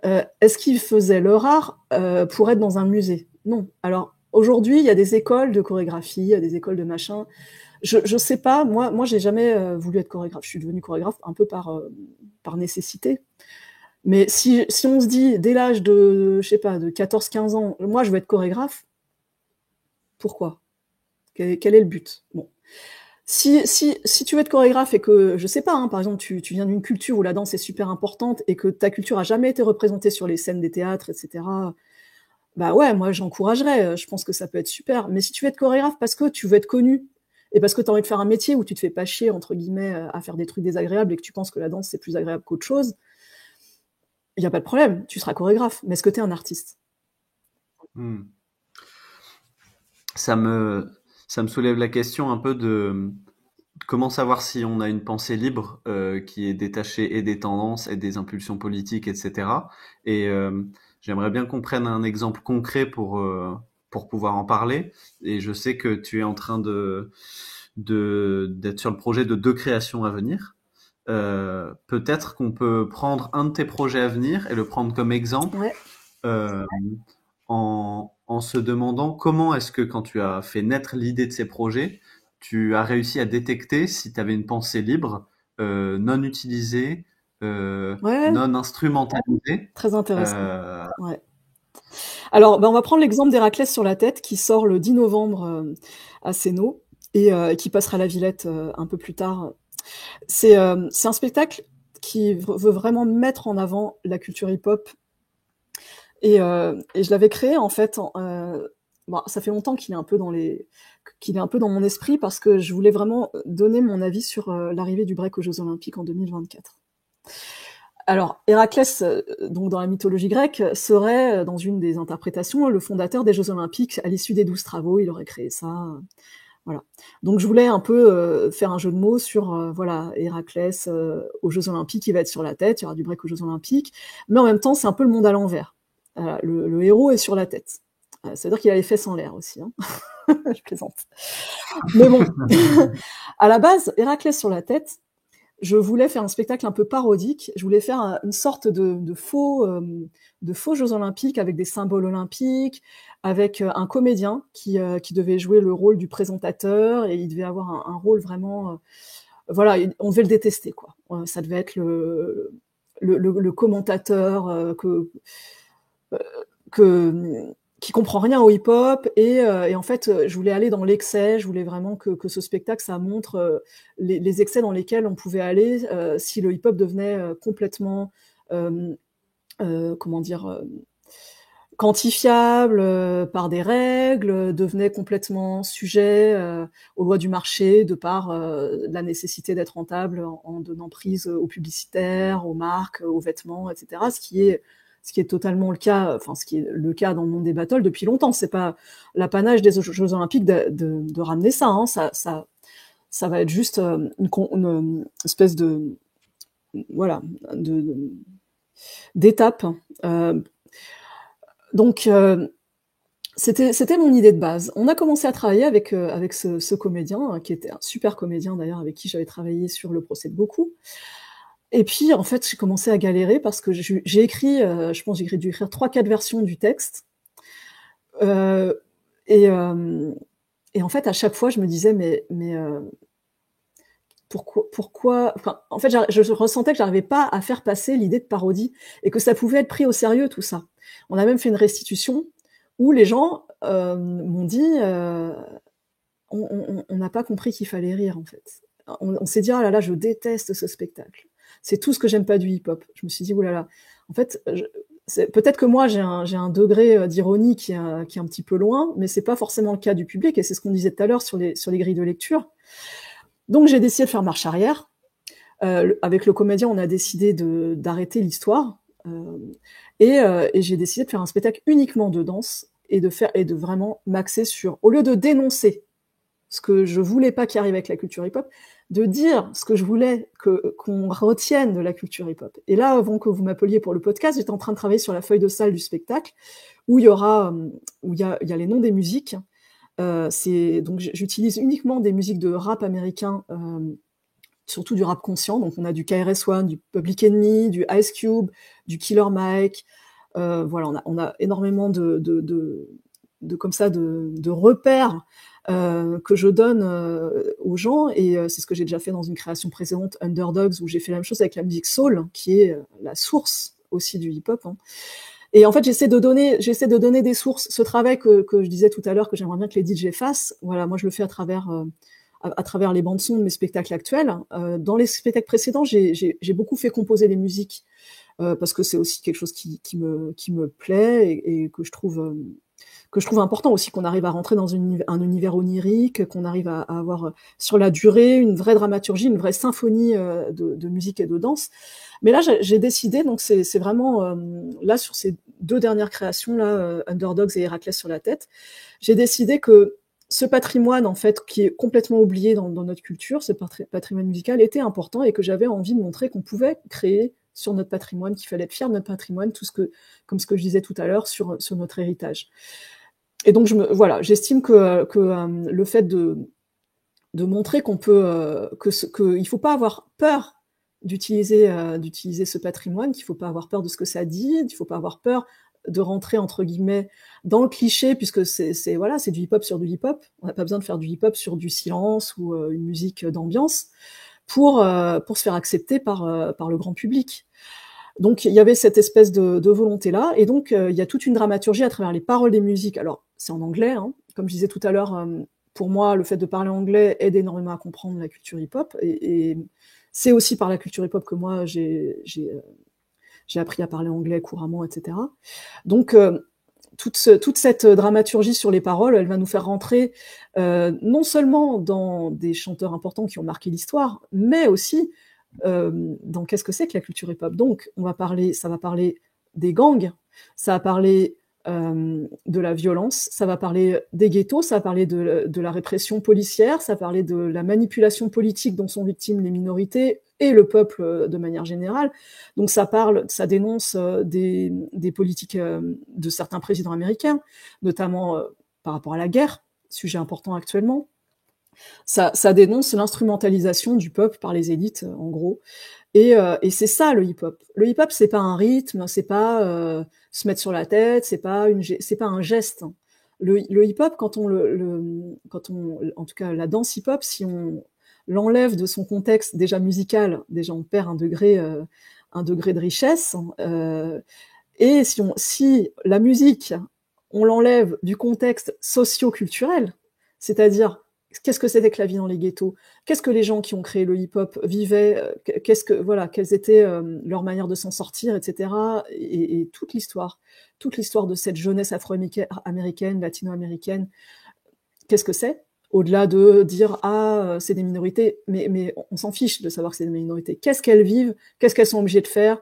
Est-ce qu'ils faisaient leur art pour être dans un musée ? Non. Alors aujourd'hui, il y a des écoles de chorégraphie, il y a des écoles de machin. Je sais pas, moi j'ai jamais voulu être chorégraphe. Je suis devenue chorégraphe un peu par nécessité. Mais si on se dit dès l'âge de, je sais pas, de 14-15 ans, moi je veux être chorégraphe, pourquoi ? Quel est le but ? Bon. Si tu veux être chorégraphe et que, je sais pas, par exemple, tu viens d'une culture où la danse est super importante et que ta culture a jamais été représentée sur les scènes des théâtres, etc., ouais, moi j'encouragerais, je pense que ça peut être super. Mais si tu veux être chorégraphe parce que tu veux être connu, et parce que tu as envie de faire un métier où tu te fais pas chier, entre guillemets, à faire des trucs désagréables et que tu penses que la danse c'est plus agréable qu'autre chose, il n'y a pas de problème, tu seras chorégraphe. Mais est-ce que tu es un artiste ? ça me, ça me soulève la question un peu de comment savoir si on a une pensée libre qui est détachée et des tendances et des impulsions politiques, etc. Et j'aimerais bien qu'on prenne un exemple concret pour pouvoir en parler. Et je sais que tu es en train d'être sur le projet de 2 créations à venir. Peut-être qu'on peut prendre un de tes projets à venir et le prendre comme exemple Ouais. euh, en se demandant comment est-ce que quand tu as fait naître l'idée de ces projets, tu as réussi à détecter si tu avais une pensée libre, non utilisée, Ouais, non instrumentalisée. très intéressant. Euh, Ouais. Alors, on va prendre l'exemple d'Héraclès sur la tête, qui sort le 10 novembre à Sénaux, et qui passera à la Villette un peu plus tard. C'est un spectacle qui veut vraiment mettre en avant la culture hip-hop. Et je l'avais créé, en fait, ça fait longtemps qu'il est un peu dans mon esprit, parce que je voulais vraiment donner mon avis sur l'arrivée du break aux Jeux Olympiques en 2024. Alors, Héraclès, donc dans la mythologie grecque, serait, dans une des interprétations, le fondateur des Jeux Olympiques. À l'issue des 12 travaux, il aurait créé ça. Voilà. Donc je voulais un peu faire un jeu de mots sur voilà, Héraclès aux Jeux Olympiques, il va être sur la tête, il y aura du break aux Jeux Olympiques, mais en même temps, c'est un peu le monde à l'envers. Le héros est sur la tête. Ça veut dire qu'il a les fesses en l'air aussi. Hein. Je plaisante. Mais bon, à la base, Héraclès sur la tête, je voulais faire un spectacle un peu parodique. Je voulais faire une sorte de faux Jeux Olympiques avec des symboles olympiques, avec un comédien qui devait jouer le rôle du présentateur, et il devait avoir un rôle vraiment, voilà, on devait le détester, quoi. Ça devait être le commentateur qui comprend rien au hip-hop, et en fait, je voulais aller dans l'excès. Je voulais vraiment que ce spectacle, ça montre les excès dans lesquels on pouvait aller si le hip-hop devenait complètement, comment dire, quantifiable par des règles, devenait complètement sujet aux lois du marché, de par la nécessité d'être rentable en donnant prise aux publicitaires, aux marques, aux vêtements, etc. Ce qui est totalement le cas, enfin ce qui est le cas dans le monde des battles depuis longtemps. C'est pas l'apanage des Jeux Olympiques de ramener ça, hein. Ça va être juste une espèce de voilà d'étape. Donc c'était mon idée de base. On a commencé à travailler avec ce comédien qui était un super comédien d'ailleurs, avec qui j'avais travaillé sur le procès de Goku. Et puis, en fait, j'ai commencé à galérer parce que j'ai écrit, je pense j'ai dû écrire 3-4 versions du texte. Et en fait, à chaque fois, je me disais, mais pourquoi enfin, en fait, je ressentais que j'arrivais pas à faire passer l'idée de parodie, et que ça pouvait être pris au sérieux, tout ça. On a même fait une restitution où les gens m'ont dit, on n'a pas compris qu'il fallait rire, en fait. On s'est dit, ah là là, je déteste ce spectacle. C'est tout ce que j'aime pas du hip-hop. Je me suis dit, oulala. En fait, peut-être que moi, j'ai un degré d'ironie qui est un petit peu loin, mais c'est pas forcément le cas du public, et c'est ce qu'on disait tout à l'heure sur les grilles de lecture. Donc, j'ai décidé de faire marche arrière. Avec le comédien, on a décidé d'arrêter l'histoire, et j'ai décidé de faire un spectacle uniquement de danse, et de vraiment m'axer sur, au lieu de dénoncer ce que je voulais pas qu'il arrive avec la culture hip-hop, de dire ce que je voulais qu'on retienne de la culture hip-hop. Et là, avant que vous m'appeliez pour le podcast, j'étais en train de travailler sur la feuille de salle du spectacle, où il y a les noms des musiques. Donc j'utilise uniquement des musiques de rap américain, surtout du rap conscient. Donc on a du KRS-One, du Public Enemy, du Ice Cube, du Killer Mike. Voilà, on a énormément comme ça de repères que je donne aux gens, et c'est ce que j'ai déjà fait dans une création précédente, Underdogs, où j'ai fait la même chose avec la musique soul, qui est la source aussi du hip-hop, hein. Et en fait, j'essaie de donner des sources. Ce travail que je disais tout à l'heure, que j'aimerais bien que les DJ fassent, voilà, moi je le fais à travers les bandes son de mes spectacles actuels. Dans les spectacles précédents, j'ai beaucoup fait composer les musiques, parce que c'est aussi quelque chose qui me plaît, et que je trouve important aussi, qu'on arrive à rentrer dans un univers onirique, qu'on arrive à avoir sur la durée une vraie dramaturgie, une vraie symphonie de musique et de danse. Mais là, j'ai décidé, donc c'est vraiment là sur ces 2 dernières créations là, Underdogs et Héraclès sur la tête, j'ai décidé que ce patrimoine, en fait, qui est complètement oublié dans notre culture, ce patrimoine musical était important et que j'avais envie de montrer qu'on pouvait créer sur notre patrimoine, qu'il fallait être fier de notre patrimoine, comme ce que je disais tout à l'heure sur notre héritage. Et donc, j'estime que le fait de montrer qu'on peut, il faut pas avoir peur d'utiliser ce patrimoine, qu'il faut pas avoir peur de ce que ça dit, il faut pas avoir peur de rentrer entre guillemets dans le cliché, puisque c'est du hip-hop sur du hip-hop. On n'a pas besoin de faire du hip-hop sur du silence ou une musique d'ambiance pour se faire accepter par le grand public. Donc il y avait cette espèce de volonté là, et donc il y a toute une dramaturgie à travers les paroles des musiques. Alors c'est en anglais, hein. Comme je disais tout à l'heure, pour moi le fait de parler anglais aide énormément à comprendre la culture hip-hop, et c'est aussi par la culture hip-hop que moi j'ai appris à parler anglais couramment, etc. Donc toute cette dramaturgie sur les paroles, elle va nous faire rentrer non seulement dans des chanteurs importants qui ont marqué l'histoire, mais aussi dans qu'est-ce que c'est que la culture hip-hop. Donc ça va parler des gangs, ça va parler de la violence, ça va parler des ghettos, ça va parler de la répression policière, ça va parler de la manipulation politique dont sont victimes les minorités et le peuple de manière générale. Donc ça dénonce des politiques de certains présidents américains, notamment par rapport à la guerre, sujet important actuellement. Ça dénonce l'instrumentalisation du peuple par les élites, en gros. Et c'est ça le hip-hop. Le hip-hop, c'est pas un rythme, c'est pas se mettre sur la tête, c'est pas un geste. Le hip-hop, quand on en tout cas la danse hip-hop, si on l'enlève de son contexte déjà musical, déjà on perd un degré de richesse. Et si la musique, on l'enlève du contexte socio-culturel, c'est-à-dire qu'est-ce que c'était que la vie dans les ghettos, qu'est-ce que les gens qui ont créé le hip-hop vivaient, quelles étaient leurs manières de s'en sortir, etc. Et toute l'histoire de cette jeunesse afro-américaine, latino-américaine, qu'est-ce que c'est? Au-delà de dire c'est des minorités, mais on s'en fiche de savoir que c'est des minorités. Qu'est-ce qu'elles vivent? Qu'est-ce qu'elles sont obligées de faire?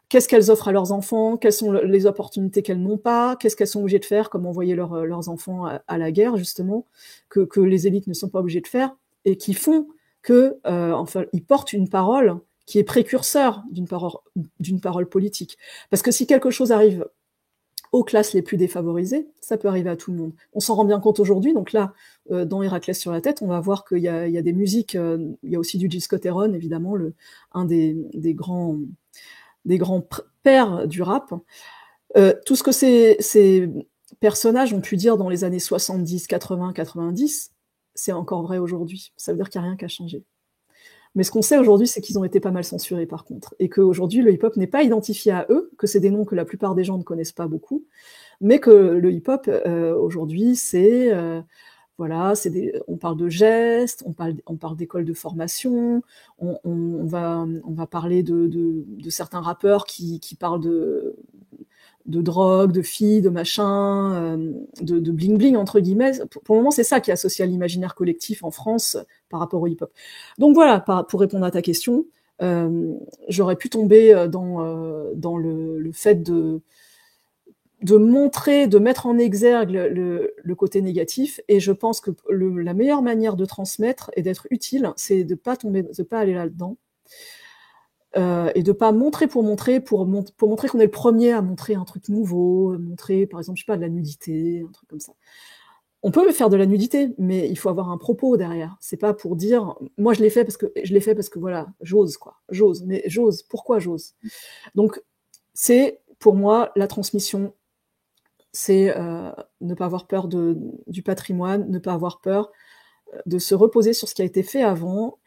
Qu'est-ce qu'elles offrent à leurs enfants? Quelles sont les opportunités qu'elles n'ont pas? Qu'est-ce qu'elles sont obligées de faire, comme envoyer leurs enfants à la guerre, justement, que les élites ne sont pas obligées de faire, et qui font que, ils portent une parole qui est précurseur d'une parole politique. Parce que si quelque chose arrive aux classes les plus défavorisées, ça peut arriver à tout le monde. On s'en rend bien compte aujourd'hui. Donc là, dans Héraclès sur la tête, on va voir qu'il y a des musiques, il y a aussi du Gil Scott-Heron, évidemment, un des grands pères du rap. Tout ce que ces personnages ont pu dire dans les années 70, 80, 90, c'est encore vrai aujourd'hui. Ça veut dire qu'il n'y a rien qui a changé. Mais ce qu'on sait aujourd'hui, c'est qu'ils ont été pas mal censurés, par contre, et qu'aujourd'hui, le hip-hop n'est pas identifié à eux, que c'est des noms que la plupart des gens ne connaissent pas beaucoup, mais que le hip-hop, aujourd'hui, on parle de gestes, on parle d'écoles de formation, on va parler de certains rappeurs qui parlent de drogue, de filles, de machin, de bling bling entre guillemets. Pour le moment, c'est ça qui est associé à l'imaginaire collectif en France par rapport au hip-hop. Donc voilà, pour répondre à ta question, j'aurais pu tomber dans le fait de montrer, de mettre en exergue le côté négatif, et je pense que la meilleure manière de transmettre et d'être utile, c'est de pas aller là-dedans, et de pas montrer pour montrer qu'on est le premier à montrer un truc nouveau, montrer par exemple, je sais pas, de la nudité, un truc comme ça. On peut faire de la nudité, mais il faut avoir un propos derrière. C'est pas pour dire, moi je l'ai fait parce que voilà, j'ose, pourquoi j'ose? Donc, c'est, pour moi, la transmission, c'est ne pas avoir peur du patrimoine, ne pas avoir peur de se reposer sur ce qui a été fait avant,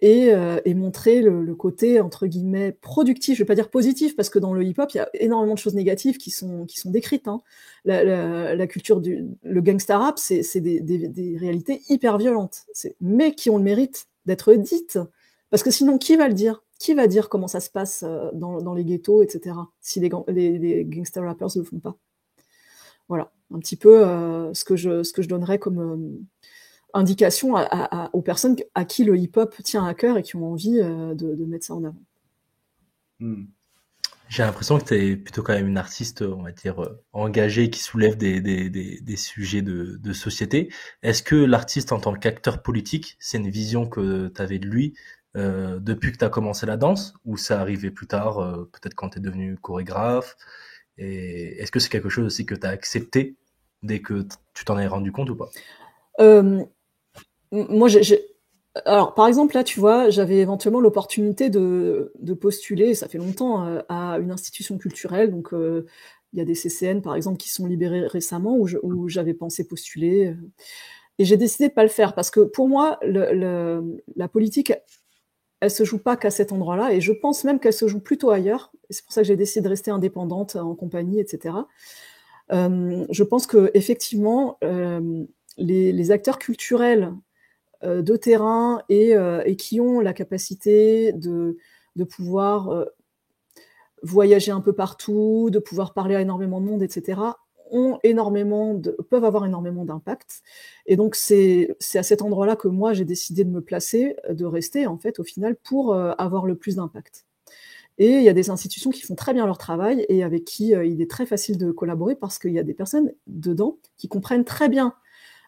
et montrer le côté, entre guillemets, productif, je vais pas dire positif, parce que dans le hip-hop, il y a énormément de choses négatives qui sont décrites, hein. La culture le gangsta rap, c'est des réalités hyper violentes, mais qui ont le mérite d'être dites, parce que sinon, qui va le dire? Qui va dire comment ça se passe dans les ghettos, etc., si les gangsta rappers ne le font pas? Voilà, un petit peu ce que je donnerais comme indication aux personnes à qui le hip-hop tient à cœur et qui ont envie de mettre ça en avant. J'ai l'impression que tu es plutôt quand même une artiste, on va dire, engagée, qui soulève des sujets de société. Est-ce que l'artiste en tant qu'acteur politique, c'est une vision que tu avais de lui depuis que tu as commencé la danse, ou ça arrivait plus tard, peut-être quand tu es devenu chorégraphe? Et est-ce que c'est quelque chose aussi que tu as accepté dès que tu t'en es rendu compte ou pas? Euh, Moi, alors, par exemple, là, tu vois, j'avais éventuellement l'opportunité de postuler, ça fait longtemps, à une institution culturelle. Donc, il y a des CCN, par exemple, qui sont libérés récemment, où j'avais pensé postuler. Et j'ai décidé de pas le faire, parce que pour moi, la politique, elle se joue pas qu'à cet endroit-là, et je pense même qu'elle se joue plutôt ailleurs. Et c'est pour ça que j'ai décidé de rester indépendante en compagnie, etc. Je pense que effectivement, les acteurs culturels de terrain et qui ont la capacité de pouvoir voyager un peu partout, de pouvoir parler à énormément de monde, etc., peuvent avoir énormément d'impact. Et donc, c'est à cet endroit-là que moi, j'ai décidé de me placer, de rester, en fait, au final, pour avoir le plus d'impact. Et il y a des institutions qui font très bien leur travail et avec qui il est très facile de collaborer parce qu'il y a des personnes dedans qui comprennent très bien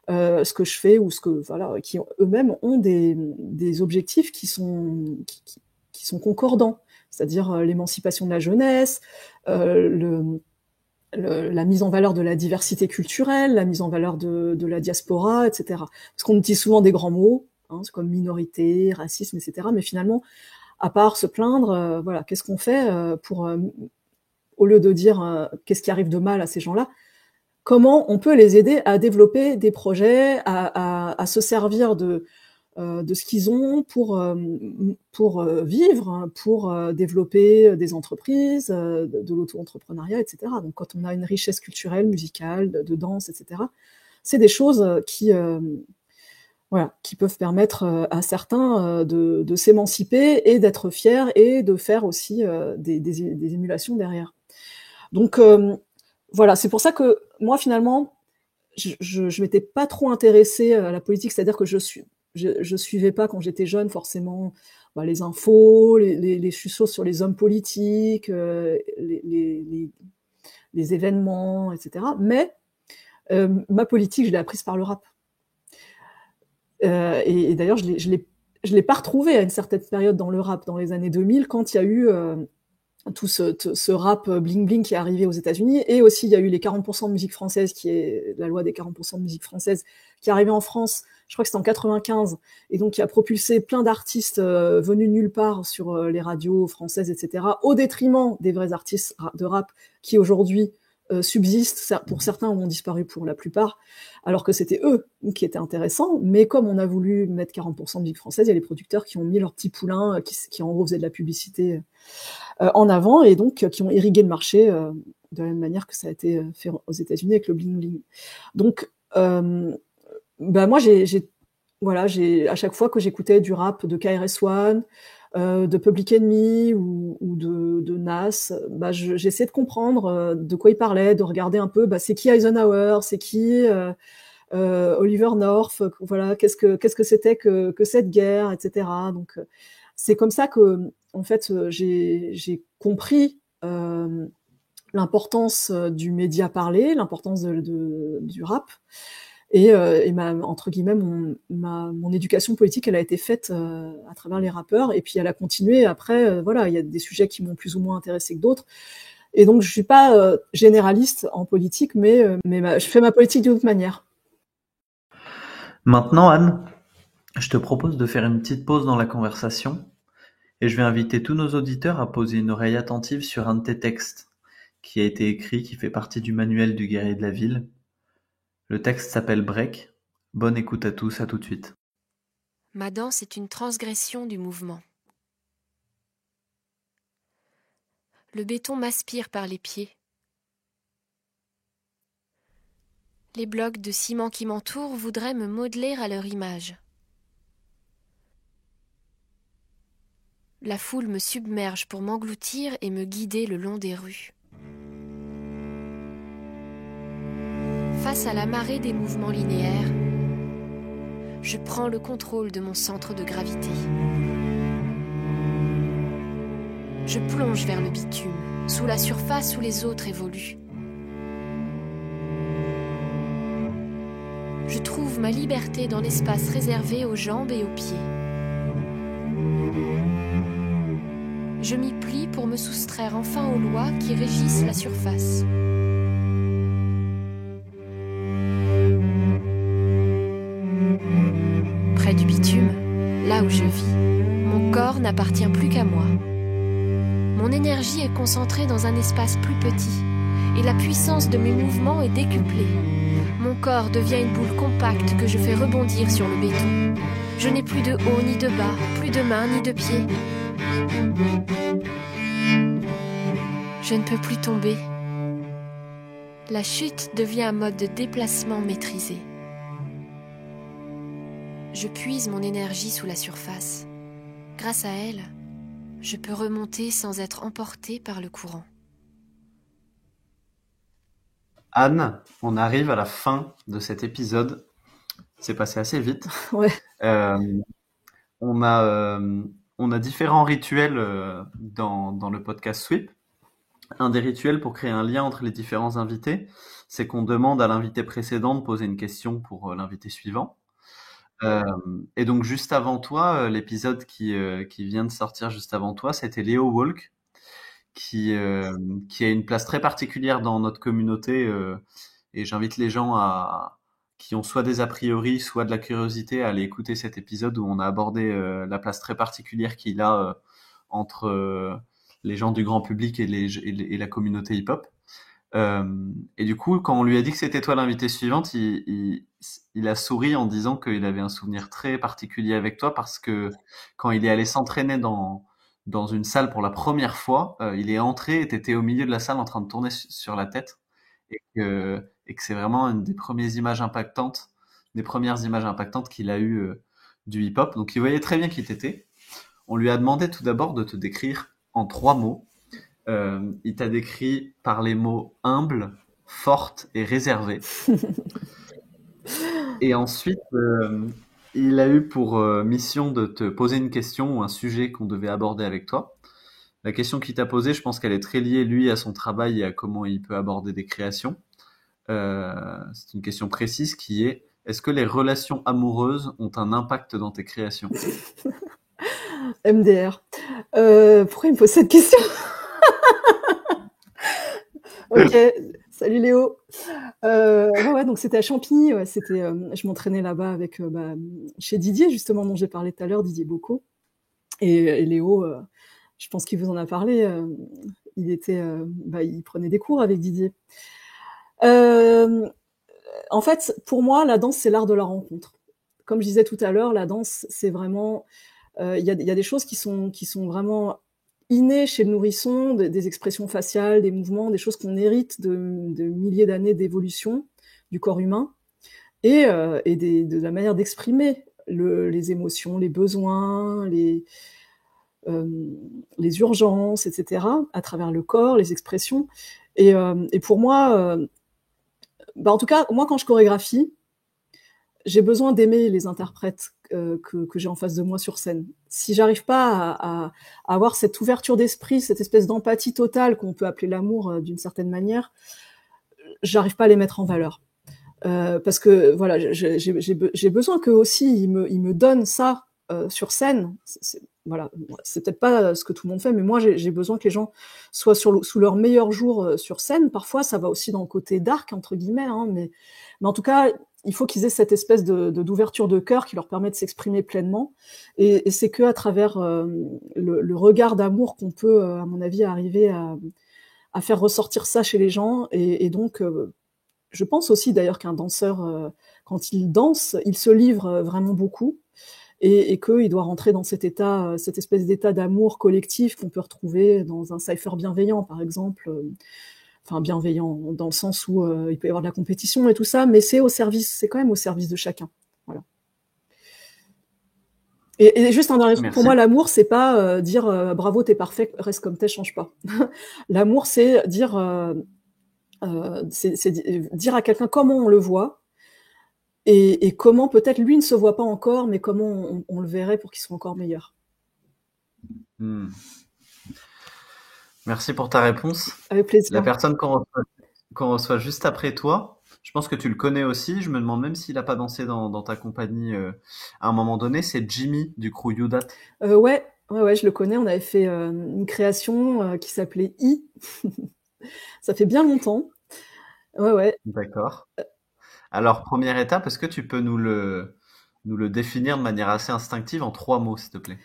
ce que je fais ou voilà, qui eux-mêmes ont des objectifs qui sont concordants, c'est-à-dire l'émancipation de la jeunesse, la mise en valeur de la diversité culturelle, la mise en valeur de la diaspora, etc. Parce qu'on utilise souvent des grands mots, hein, comme minorité, racisme, etc. Mais finalement, à part se plaindre, voilà, qu'est-ce qu'on fait pour, au lieu de dire qu'est-ce qui arrive de mal à ces gens-là, comment on peut les aider à développer des projets, à se servir de ce qu'ils ont pour vivre, pour développer des entreprises, de l'auto-entrepreneuriat, etc. Donc quand on a une richesse culturelle, musicale, de danse, etc., c'est des choses voilà, qui peuvent permettre à certains de s'émanciper et d'être fiers et de faire aussi des émulations derrière. Donc voilà, c'est pour ça que moi finalement, je m'étais pas trop intéressée à la politique, c'est-à-dire que je suivais pas quand j'étais jeune forcément les infos, les choses sur les hommes politiques, les événements, etc. Mais ma politique, je l'ai apprise par le rap. Et d'ailleurs, je l'ai pas retrouvé à une certaine période dans le rap, dans les années 2000, quand il y a eu tout ce rap bling bling qui est arrivé aux États-Unis, et aussi il y a eu les 40% de musique française, qui est la loi des 40% de musique française, qui est arrivée en France, je crois que c'était en 95, et donc qui a propulsé plein d'artistes venus de nulle part sur les radios françaises, etc., au détriment des vrais artistes de rap qui aujourd'hui subsistent, pour certains ont disparu pour la plupart, alors que c'était eux qui étaient intéressants, mais comme on a voulu mettre 40% de musique française, il y a les producteurs qui ont mis leur petit poulain, qui en gros faisaient de la publicité en avant, et donc qui ont irrigué le marché de la même manière que ça a été fait aux États-Unis avec le bling bling. Donc, moi, voilà, à chaque fois que j'écoutais du rap de KRS-One, de Public Enemy ou de Nas, j'essayais de comprendre de quoi il parlait, de regarder un peu, c'est qui Eisenhower, c'est qui Oliver North, voilà, qu'est-ce que c'était que cette guerre, etc. Donc c'est comme ça que en fait j'ai compris l'importance du média parlé, l'importance du rap. Et entre guillemets, mon éducation politique, elle a été faite à travers les rappeurs, et puis elle a continué après. Voilà, il y a des sujets qui m'ont plus ou moins intéressé que d'autres. Et donc, je suis pas généraliste en politique, mais je fais ma politique d'une autre manière. Maintenant, Anne, je te propose de faire une petite pause dans la conversation, et je vais inviter tous nos auditeurs à poser une oreille attentive sur un de tes textes qui a été écrit, qui fait partie du manuel du guerrier de la ville. Le texte s'appelle Break. Bonne écoute à tous, à tout de suite. Ma danse est une transgression du mouvement. Le béton m'aspire par les pieds. Les blocs de ciment qui m'entourent voudraient me modeler à leur image. La foule me submerge pour m'engloutir et me guider le long des rues. Face à la marée des mouvements linéaires, je prends le contrôle de mon centre de gravité. Je plonge vers le bitume, sous la surface où les autres évoluent. Je trouve ma liberté dans l'espace réservé aux jambes et aux pieds. Je m'y plie pour me soustraire enfin aux lois qui régissent la surface. Près du bitume, là où je vis, mon corps n'appartient plus qu'à moi. Mon énergie est concentrée dans un espace plus petit et la puissance de mes mouvements est décuplée. Mon corps devient une boule compacte que je fais rebondir sur le béton. Je n'ai plus de haut ni de bas, plus de mains ni de pieds. Je ne peux plus tomber. La chute devient un mode de déplacement maîtrisé. Je puise mon énergie sous la surface. Grâce à elle, je peux remonter sans être emporté par le courant. Anne, on arrive à la fin de cet épisode. C'est passé assez vite. Ouais. On a différents rituels dans le podcast Sweep. Un des rituels pour créer un lien entre les différents invités, c'est qu'on demande à l'invité précédent de poser une question pour l'invité suivant. Et donc juste avant toi, l'épisode qui vient de sortir juste avant toi, c'était Léo Walk, qui a une place très particulière dans notre communauté, et j'invite les gens qui ont soit des a priori, soit de la curiosité à aller écouter cet épisode où on a abordé la place très particulière qu'il a entre les gens du grand public et la communauté hip-hop. Et du coup, quand on lui a dit que c'était toi l'invité suivante, il a souri en disant qu'il avait un souvenir très particulier avec toi parce que quand il est allé s'entraîner dans une salle pour la première fois, il est entré et t'étais au milieu de la salle en train de tourner sur la tête et que c'est vraiment une des premières images impactantes qu'il a eues du hip-hop. Donc il voyait très bien qui t'étais. On lui a demandé tout d'abord de te décrire en 3 mots. Il t'a décrit par les mots humble, forte et réservée. Et ensuite, il a eu pour mission de te poser une question ou un sujet qu'on devait aborder avec toi. La question qu'il t'a posée, je pense qu'elle est très liée, lui, à son travail et à comment il peut aborder des créations. C'est une question précise qui est: est-ce que les relations amoureuses ont un impact dans tes créations? MDR. Pourquoi il me pose cette question? Ok, salut Léo. Ouais, donc c'était à Champigny. Ouais, je m'entraînais là-bas avec chez Didier justement dont j'ai parlé tout à l'heure, Didier Bocco. Et Léo, je pense qu'il vous en a parlé. Il prenait des cours avec Didier. En fait, pour moi, la danse c'est l'art de la rencontre. Comme je disais tout à l'heure, la danse c'est vraiment, il y a des choses qui sont vraiment innées chez le nourrisson, des expressions faciales, des mouvements, des choses qu'on hérite de milliers d'années d'évolution du corps humain, et de la manière d'exprimer les émotions, les besoins, les urgences, etc., à travers le corps, les expressions. Et pour moi, en tout cas, moi quand je chorégraphie, j'ai besoin d'aimer les interprètes que j'ai en face de moi sur scène. Si j'arrive pas à avoir cette ouverture d'esprit, cette espèce d'empathie totale qu'on peut appeler l'amour d'une certaine manière, j'arrive pas à les mettre en valeur. Parce que voilà, j'ai besoin qu'eux aussi ils me donnent ça sur scène. Voilà, c'est peut-être pas ce que tout le monde fait, mais moi j'ai besoin que les gens soient sous leur meilleur jour sur scène. Parfois ça va aussi dans le côté dark entre guillemets, hein, mais en tout cas il faut qu'ils aient cette espèce d'ouverture de cœur qui leur permet de s'exprimer pleinement. Et c'est que à travers le regard d'amour qu'on peut, à mon avis, arriver à faire ressortir ça chez les gens. Et donc, je pense aussi d'ailleurs qu'un danseur, quand il danse, il se livre vraiment beaucoup. Et qu'il doit rentrer dans cet état, cette espèce d'état d'amour collectif qu'on peut retrouver dans un cypher bienveillant, par exemple. Enfin, bienveillant dans le sens où il peut y avoir de la compétition et tout ça, mais c'est quand même au service de chacun. Voilà. Et juste un dernier truc, pour moi, l'amour, c'est pas dire bravo, t'es parfait, reste comme t'es, change pas. L'amour, c'est dire dire à quelqu'un comment on le voit et comment peut-être lui ne se voit pas encore, mais comment on le verrait pour qu'il soit encore meilleur. Merci pour ta réponse. Avec La plaisir. personne qu'on reçoit juste après toi, je pense que tu le connais aussi. Je me demande même s'il a pas dansé dans ta compagnie à un moment donné. C'est Jimmy du crew Youdat. Ouais, je le connais. On avait fait une création qui s'appelait I. Ça fait bien longtemps. Ouais. D'accord. Alors, première étape, est-ce que tu peux nous le définir de manière assez instinctive en 3 mots, s'il te plaît?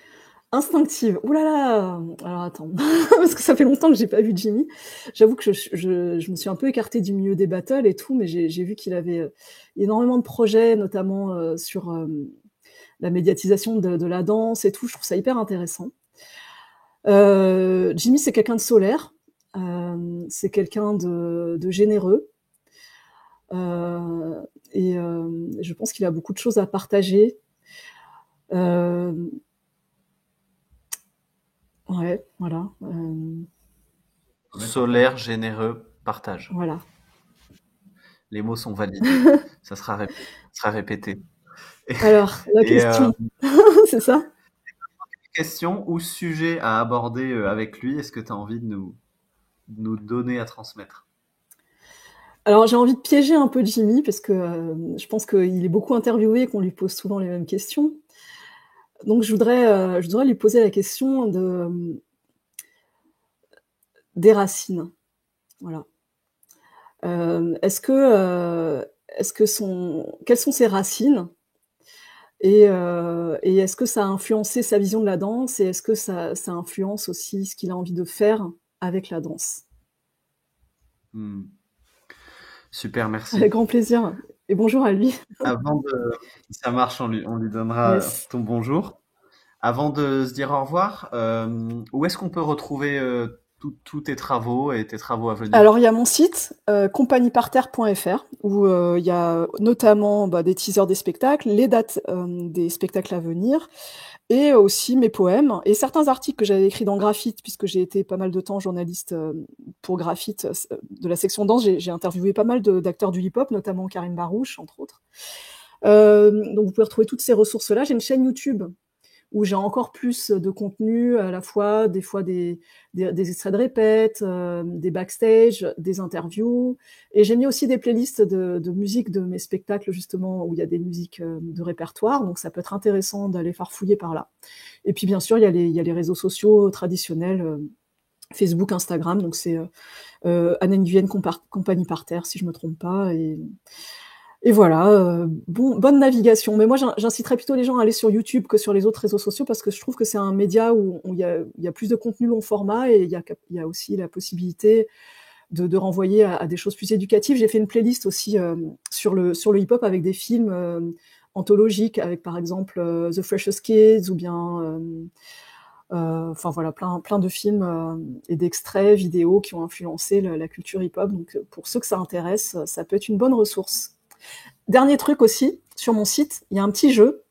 Instinctive. Ouh là là. Alors attends, parce que ça fait longtemps que j'ai pas vu Jimmy. J'avoue que je me suis un peu écartée du milieu des battles et tout, mais j'ai vu qu'il avait énormément de projets, notamment sur la médiatisation de la danse et tout. Je trouve ça hyper intéressant. Jimmy, c'est quelqu'un de solaire. C'est quelqu'un de généreux. Et je pense qu'il a beaucoup de choses à partager. Ouais, voilà. Solaire, généreux, partage. Voilà. Les mots sont validés. Ça sera répété. Alors, la question, c'est ça? Question ou sujet à aborder avec lui, est-ce que tu as envie de nous donner à transmettre? Alors, j'ai envie de piéger un peu Jimmy parce que je pense qu'il est beaucoup interviewé et qu'on lui pose souvent les mêmes questions. Donc, je voudrais lui poser la question des racines. Voilà. Quelles sont ses racines et est-ce que ça a influencé sa vision de la danse et est-ce que ça influence aussi ce qu'il a envie de faire avec la danse? Super, merci. Avec grand plaisir. Et bonjour à lui. Si ça marche, on lui donnera ton bonjour. Avant de se dire au revoir, où est-ce qu'on peut retrouver tous tes travaux et tes travaux à venir? Alors, il y a mon site, compagnieparterre.fr, où il y a notamment des teasers des spectacles, les dates des spectacles à venir, et aussi mes poèmes, et certains articles que j'avais écrits dans Graphite, puisque j'ai été pas mal de temps journaliste pour Graphite, de la section danse. J'ai interviewé pas mal d'acteurs du hip-hop, notamment Karim Barouche, entre autres. Donc, vous pouvez retrouver toutes ces ressources-là. J'ai une chaîne YouTube où j'ai encore plus de contenu, à la fois des extraits de répètes, des backstage, des interviews. Et j'ai mis aussi des playlists de musique de mes spectacles, justement, où il y a des musiques de répertoire. Donc, ça peut être intéressant d'aller farfouiller par là. Et puis, bien sûr, il y a les réseaux sociaux traditionnels, Facebook, Instagram. Donc, c'est Anne Nguyen Compagnie par Terre, si je me trompe pas. Et voilà, bonne navigation. Mais moi, j'inciterais plutôt les gens à aller sur YouTube que sur les autres réseaux sociaux parce que je trouve que c'est un média où il y a plus de contenu long format et il y a aussi la possibilité de renvoyer à des choses plus éducatives. J'ai fait une playlist aussi sur le hip-hop avec des films anthologiques, avec par exemple The Freshest Kids ou bien enfin voilà, plein de films et d'extraits vidéo qui ont influencé la culture hip-hop. Donc pour ceux que ça intéresse, ça peut être une bonne ressource. Dernier truc aussi, sur mon site, il y a un petit jeu.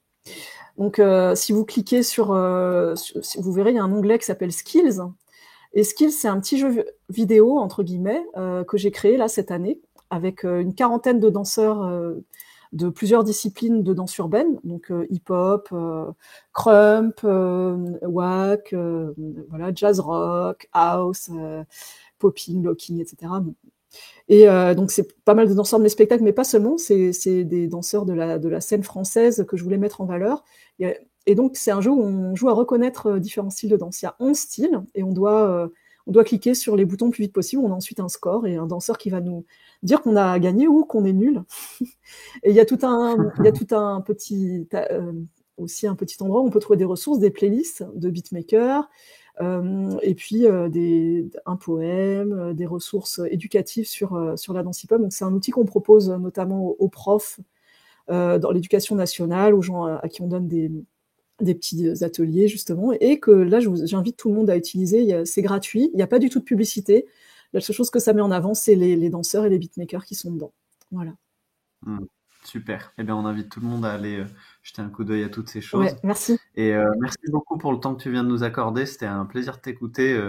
Donc, si vous cliquez vous verrez, il y a un onglet qui s'appelle Skills. Et Skills, c'est un petit jeu vidéo, entre guillemets, que j'ai créé là cette année, avec une quarantaine de danseurs de plusieurs disciplines de danse urbaine, donc hip-hop, crump, whack, voilà, jazz rock, house, popping, locking, etc. Et donc c'est pas mal de danseurs de mes spectacles, mais pas seulement, c'est des danseurs de la scène française que je voulais mettre en valeur. Et donc c'est un jeu où on joue à reconnaître différents styles de danse. Il y a 11 styles et on doit cliquer sur les boutons le plus vite possible. On a ensuite un score et un danseur qui va nous dire qu'on a gagné ou qu'on est nul. Et il y a tout un petit aussi un petit endroit où on peut trouver des ressources, des playlists de beatmakers. Et puis un poème, des ressources éducatives sur la danse hip-hop. Donc c'est un outil qu'on propose notamment aux profs dans l'éducation nationale, aux gens à qui on donne des petits ateliers justement, et que là j'invite tout le monde à utiliser. C'est gratuit, il n'y a pas du tout de publicité. La seule chose que ça met en avant, c'est les danseurs et les beatmakers qui sont dedans. Voilà. Super. Eh bien, on invite tout le monde à aller jeter un coup d'œil à toutes ces choses. Ouais, merci. Et merci beaucoup pour le temps que tu viens de nous accorder. C'était un plaisir de t'écouter.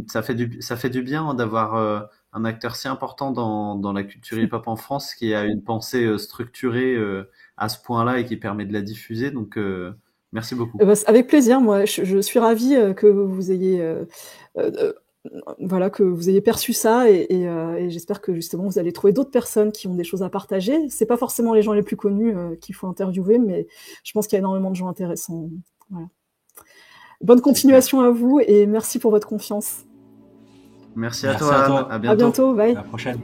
Ça fait du bien d'avoir un acteur si important dans la culture hip-hop en France qui a une pensée structurée à ce point-là et qui permet de la diffuser. Donc, merci beaucoup. Avec plaisir. Moi, je suis ravie que vous ayez voilà, que vous ayez perçu ça et j'espère que justement vous allez trouver d'autres personnes qui ont des choses à partager. C'est pas forcément les gens les plus connus qu'il faut interviewer, mais je pense qu'il y a énormément de gens intéressants. Voilà. Bonne continuation à vous et merci pour votre confiance. Merci à toi, Anne. À bientôt. À bientôt, bye. À la prochaine.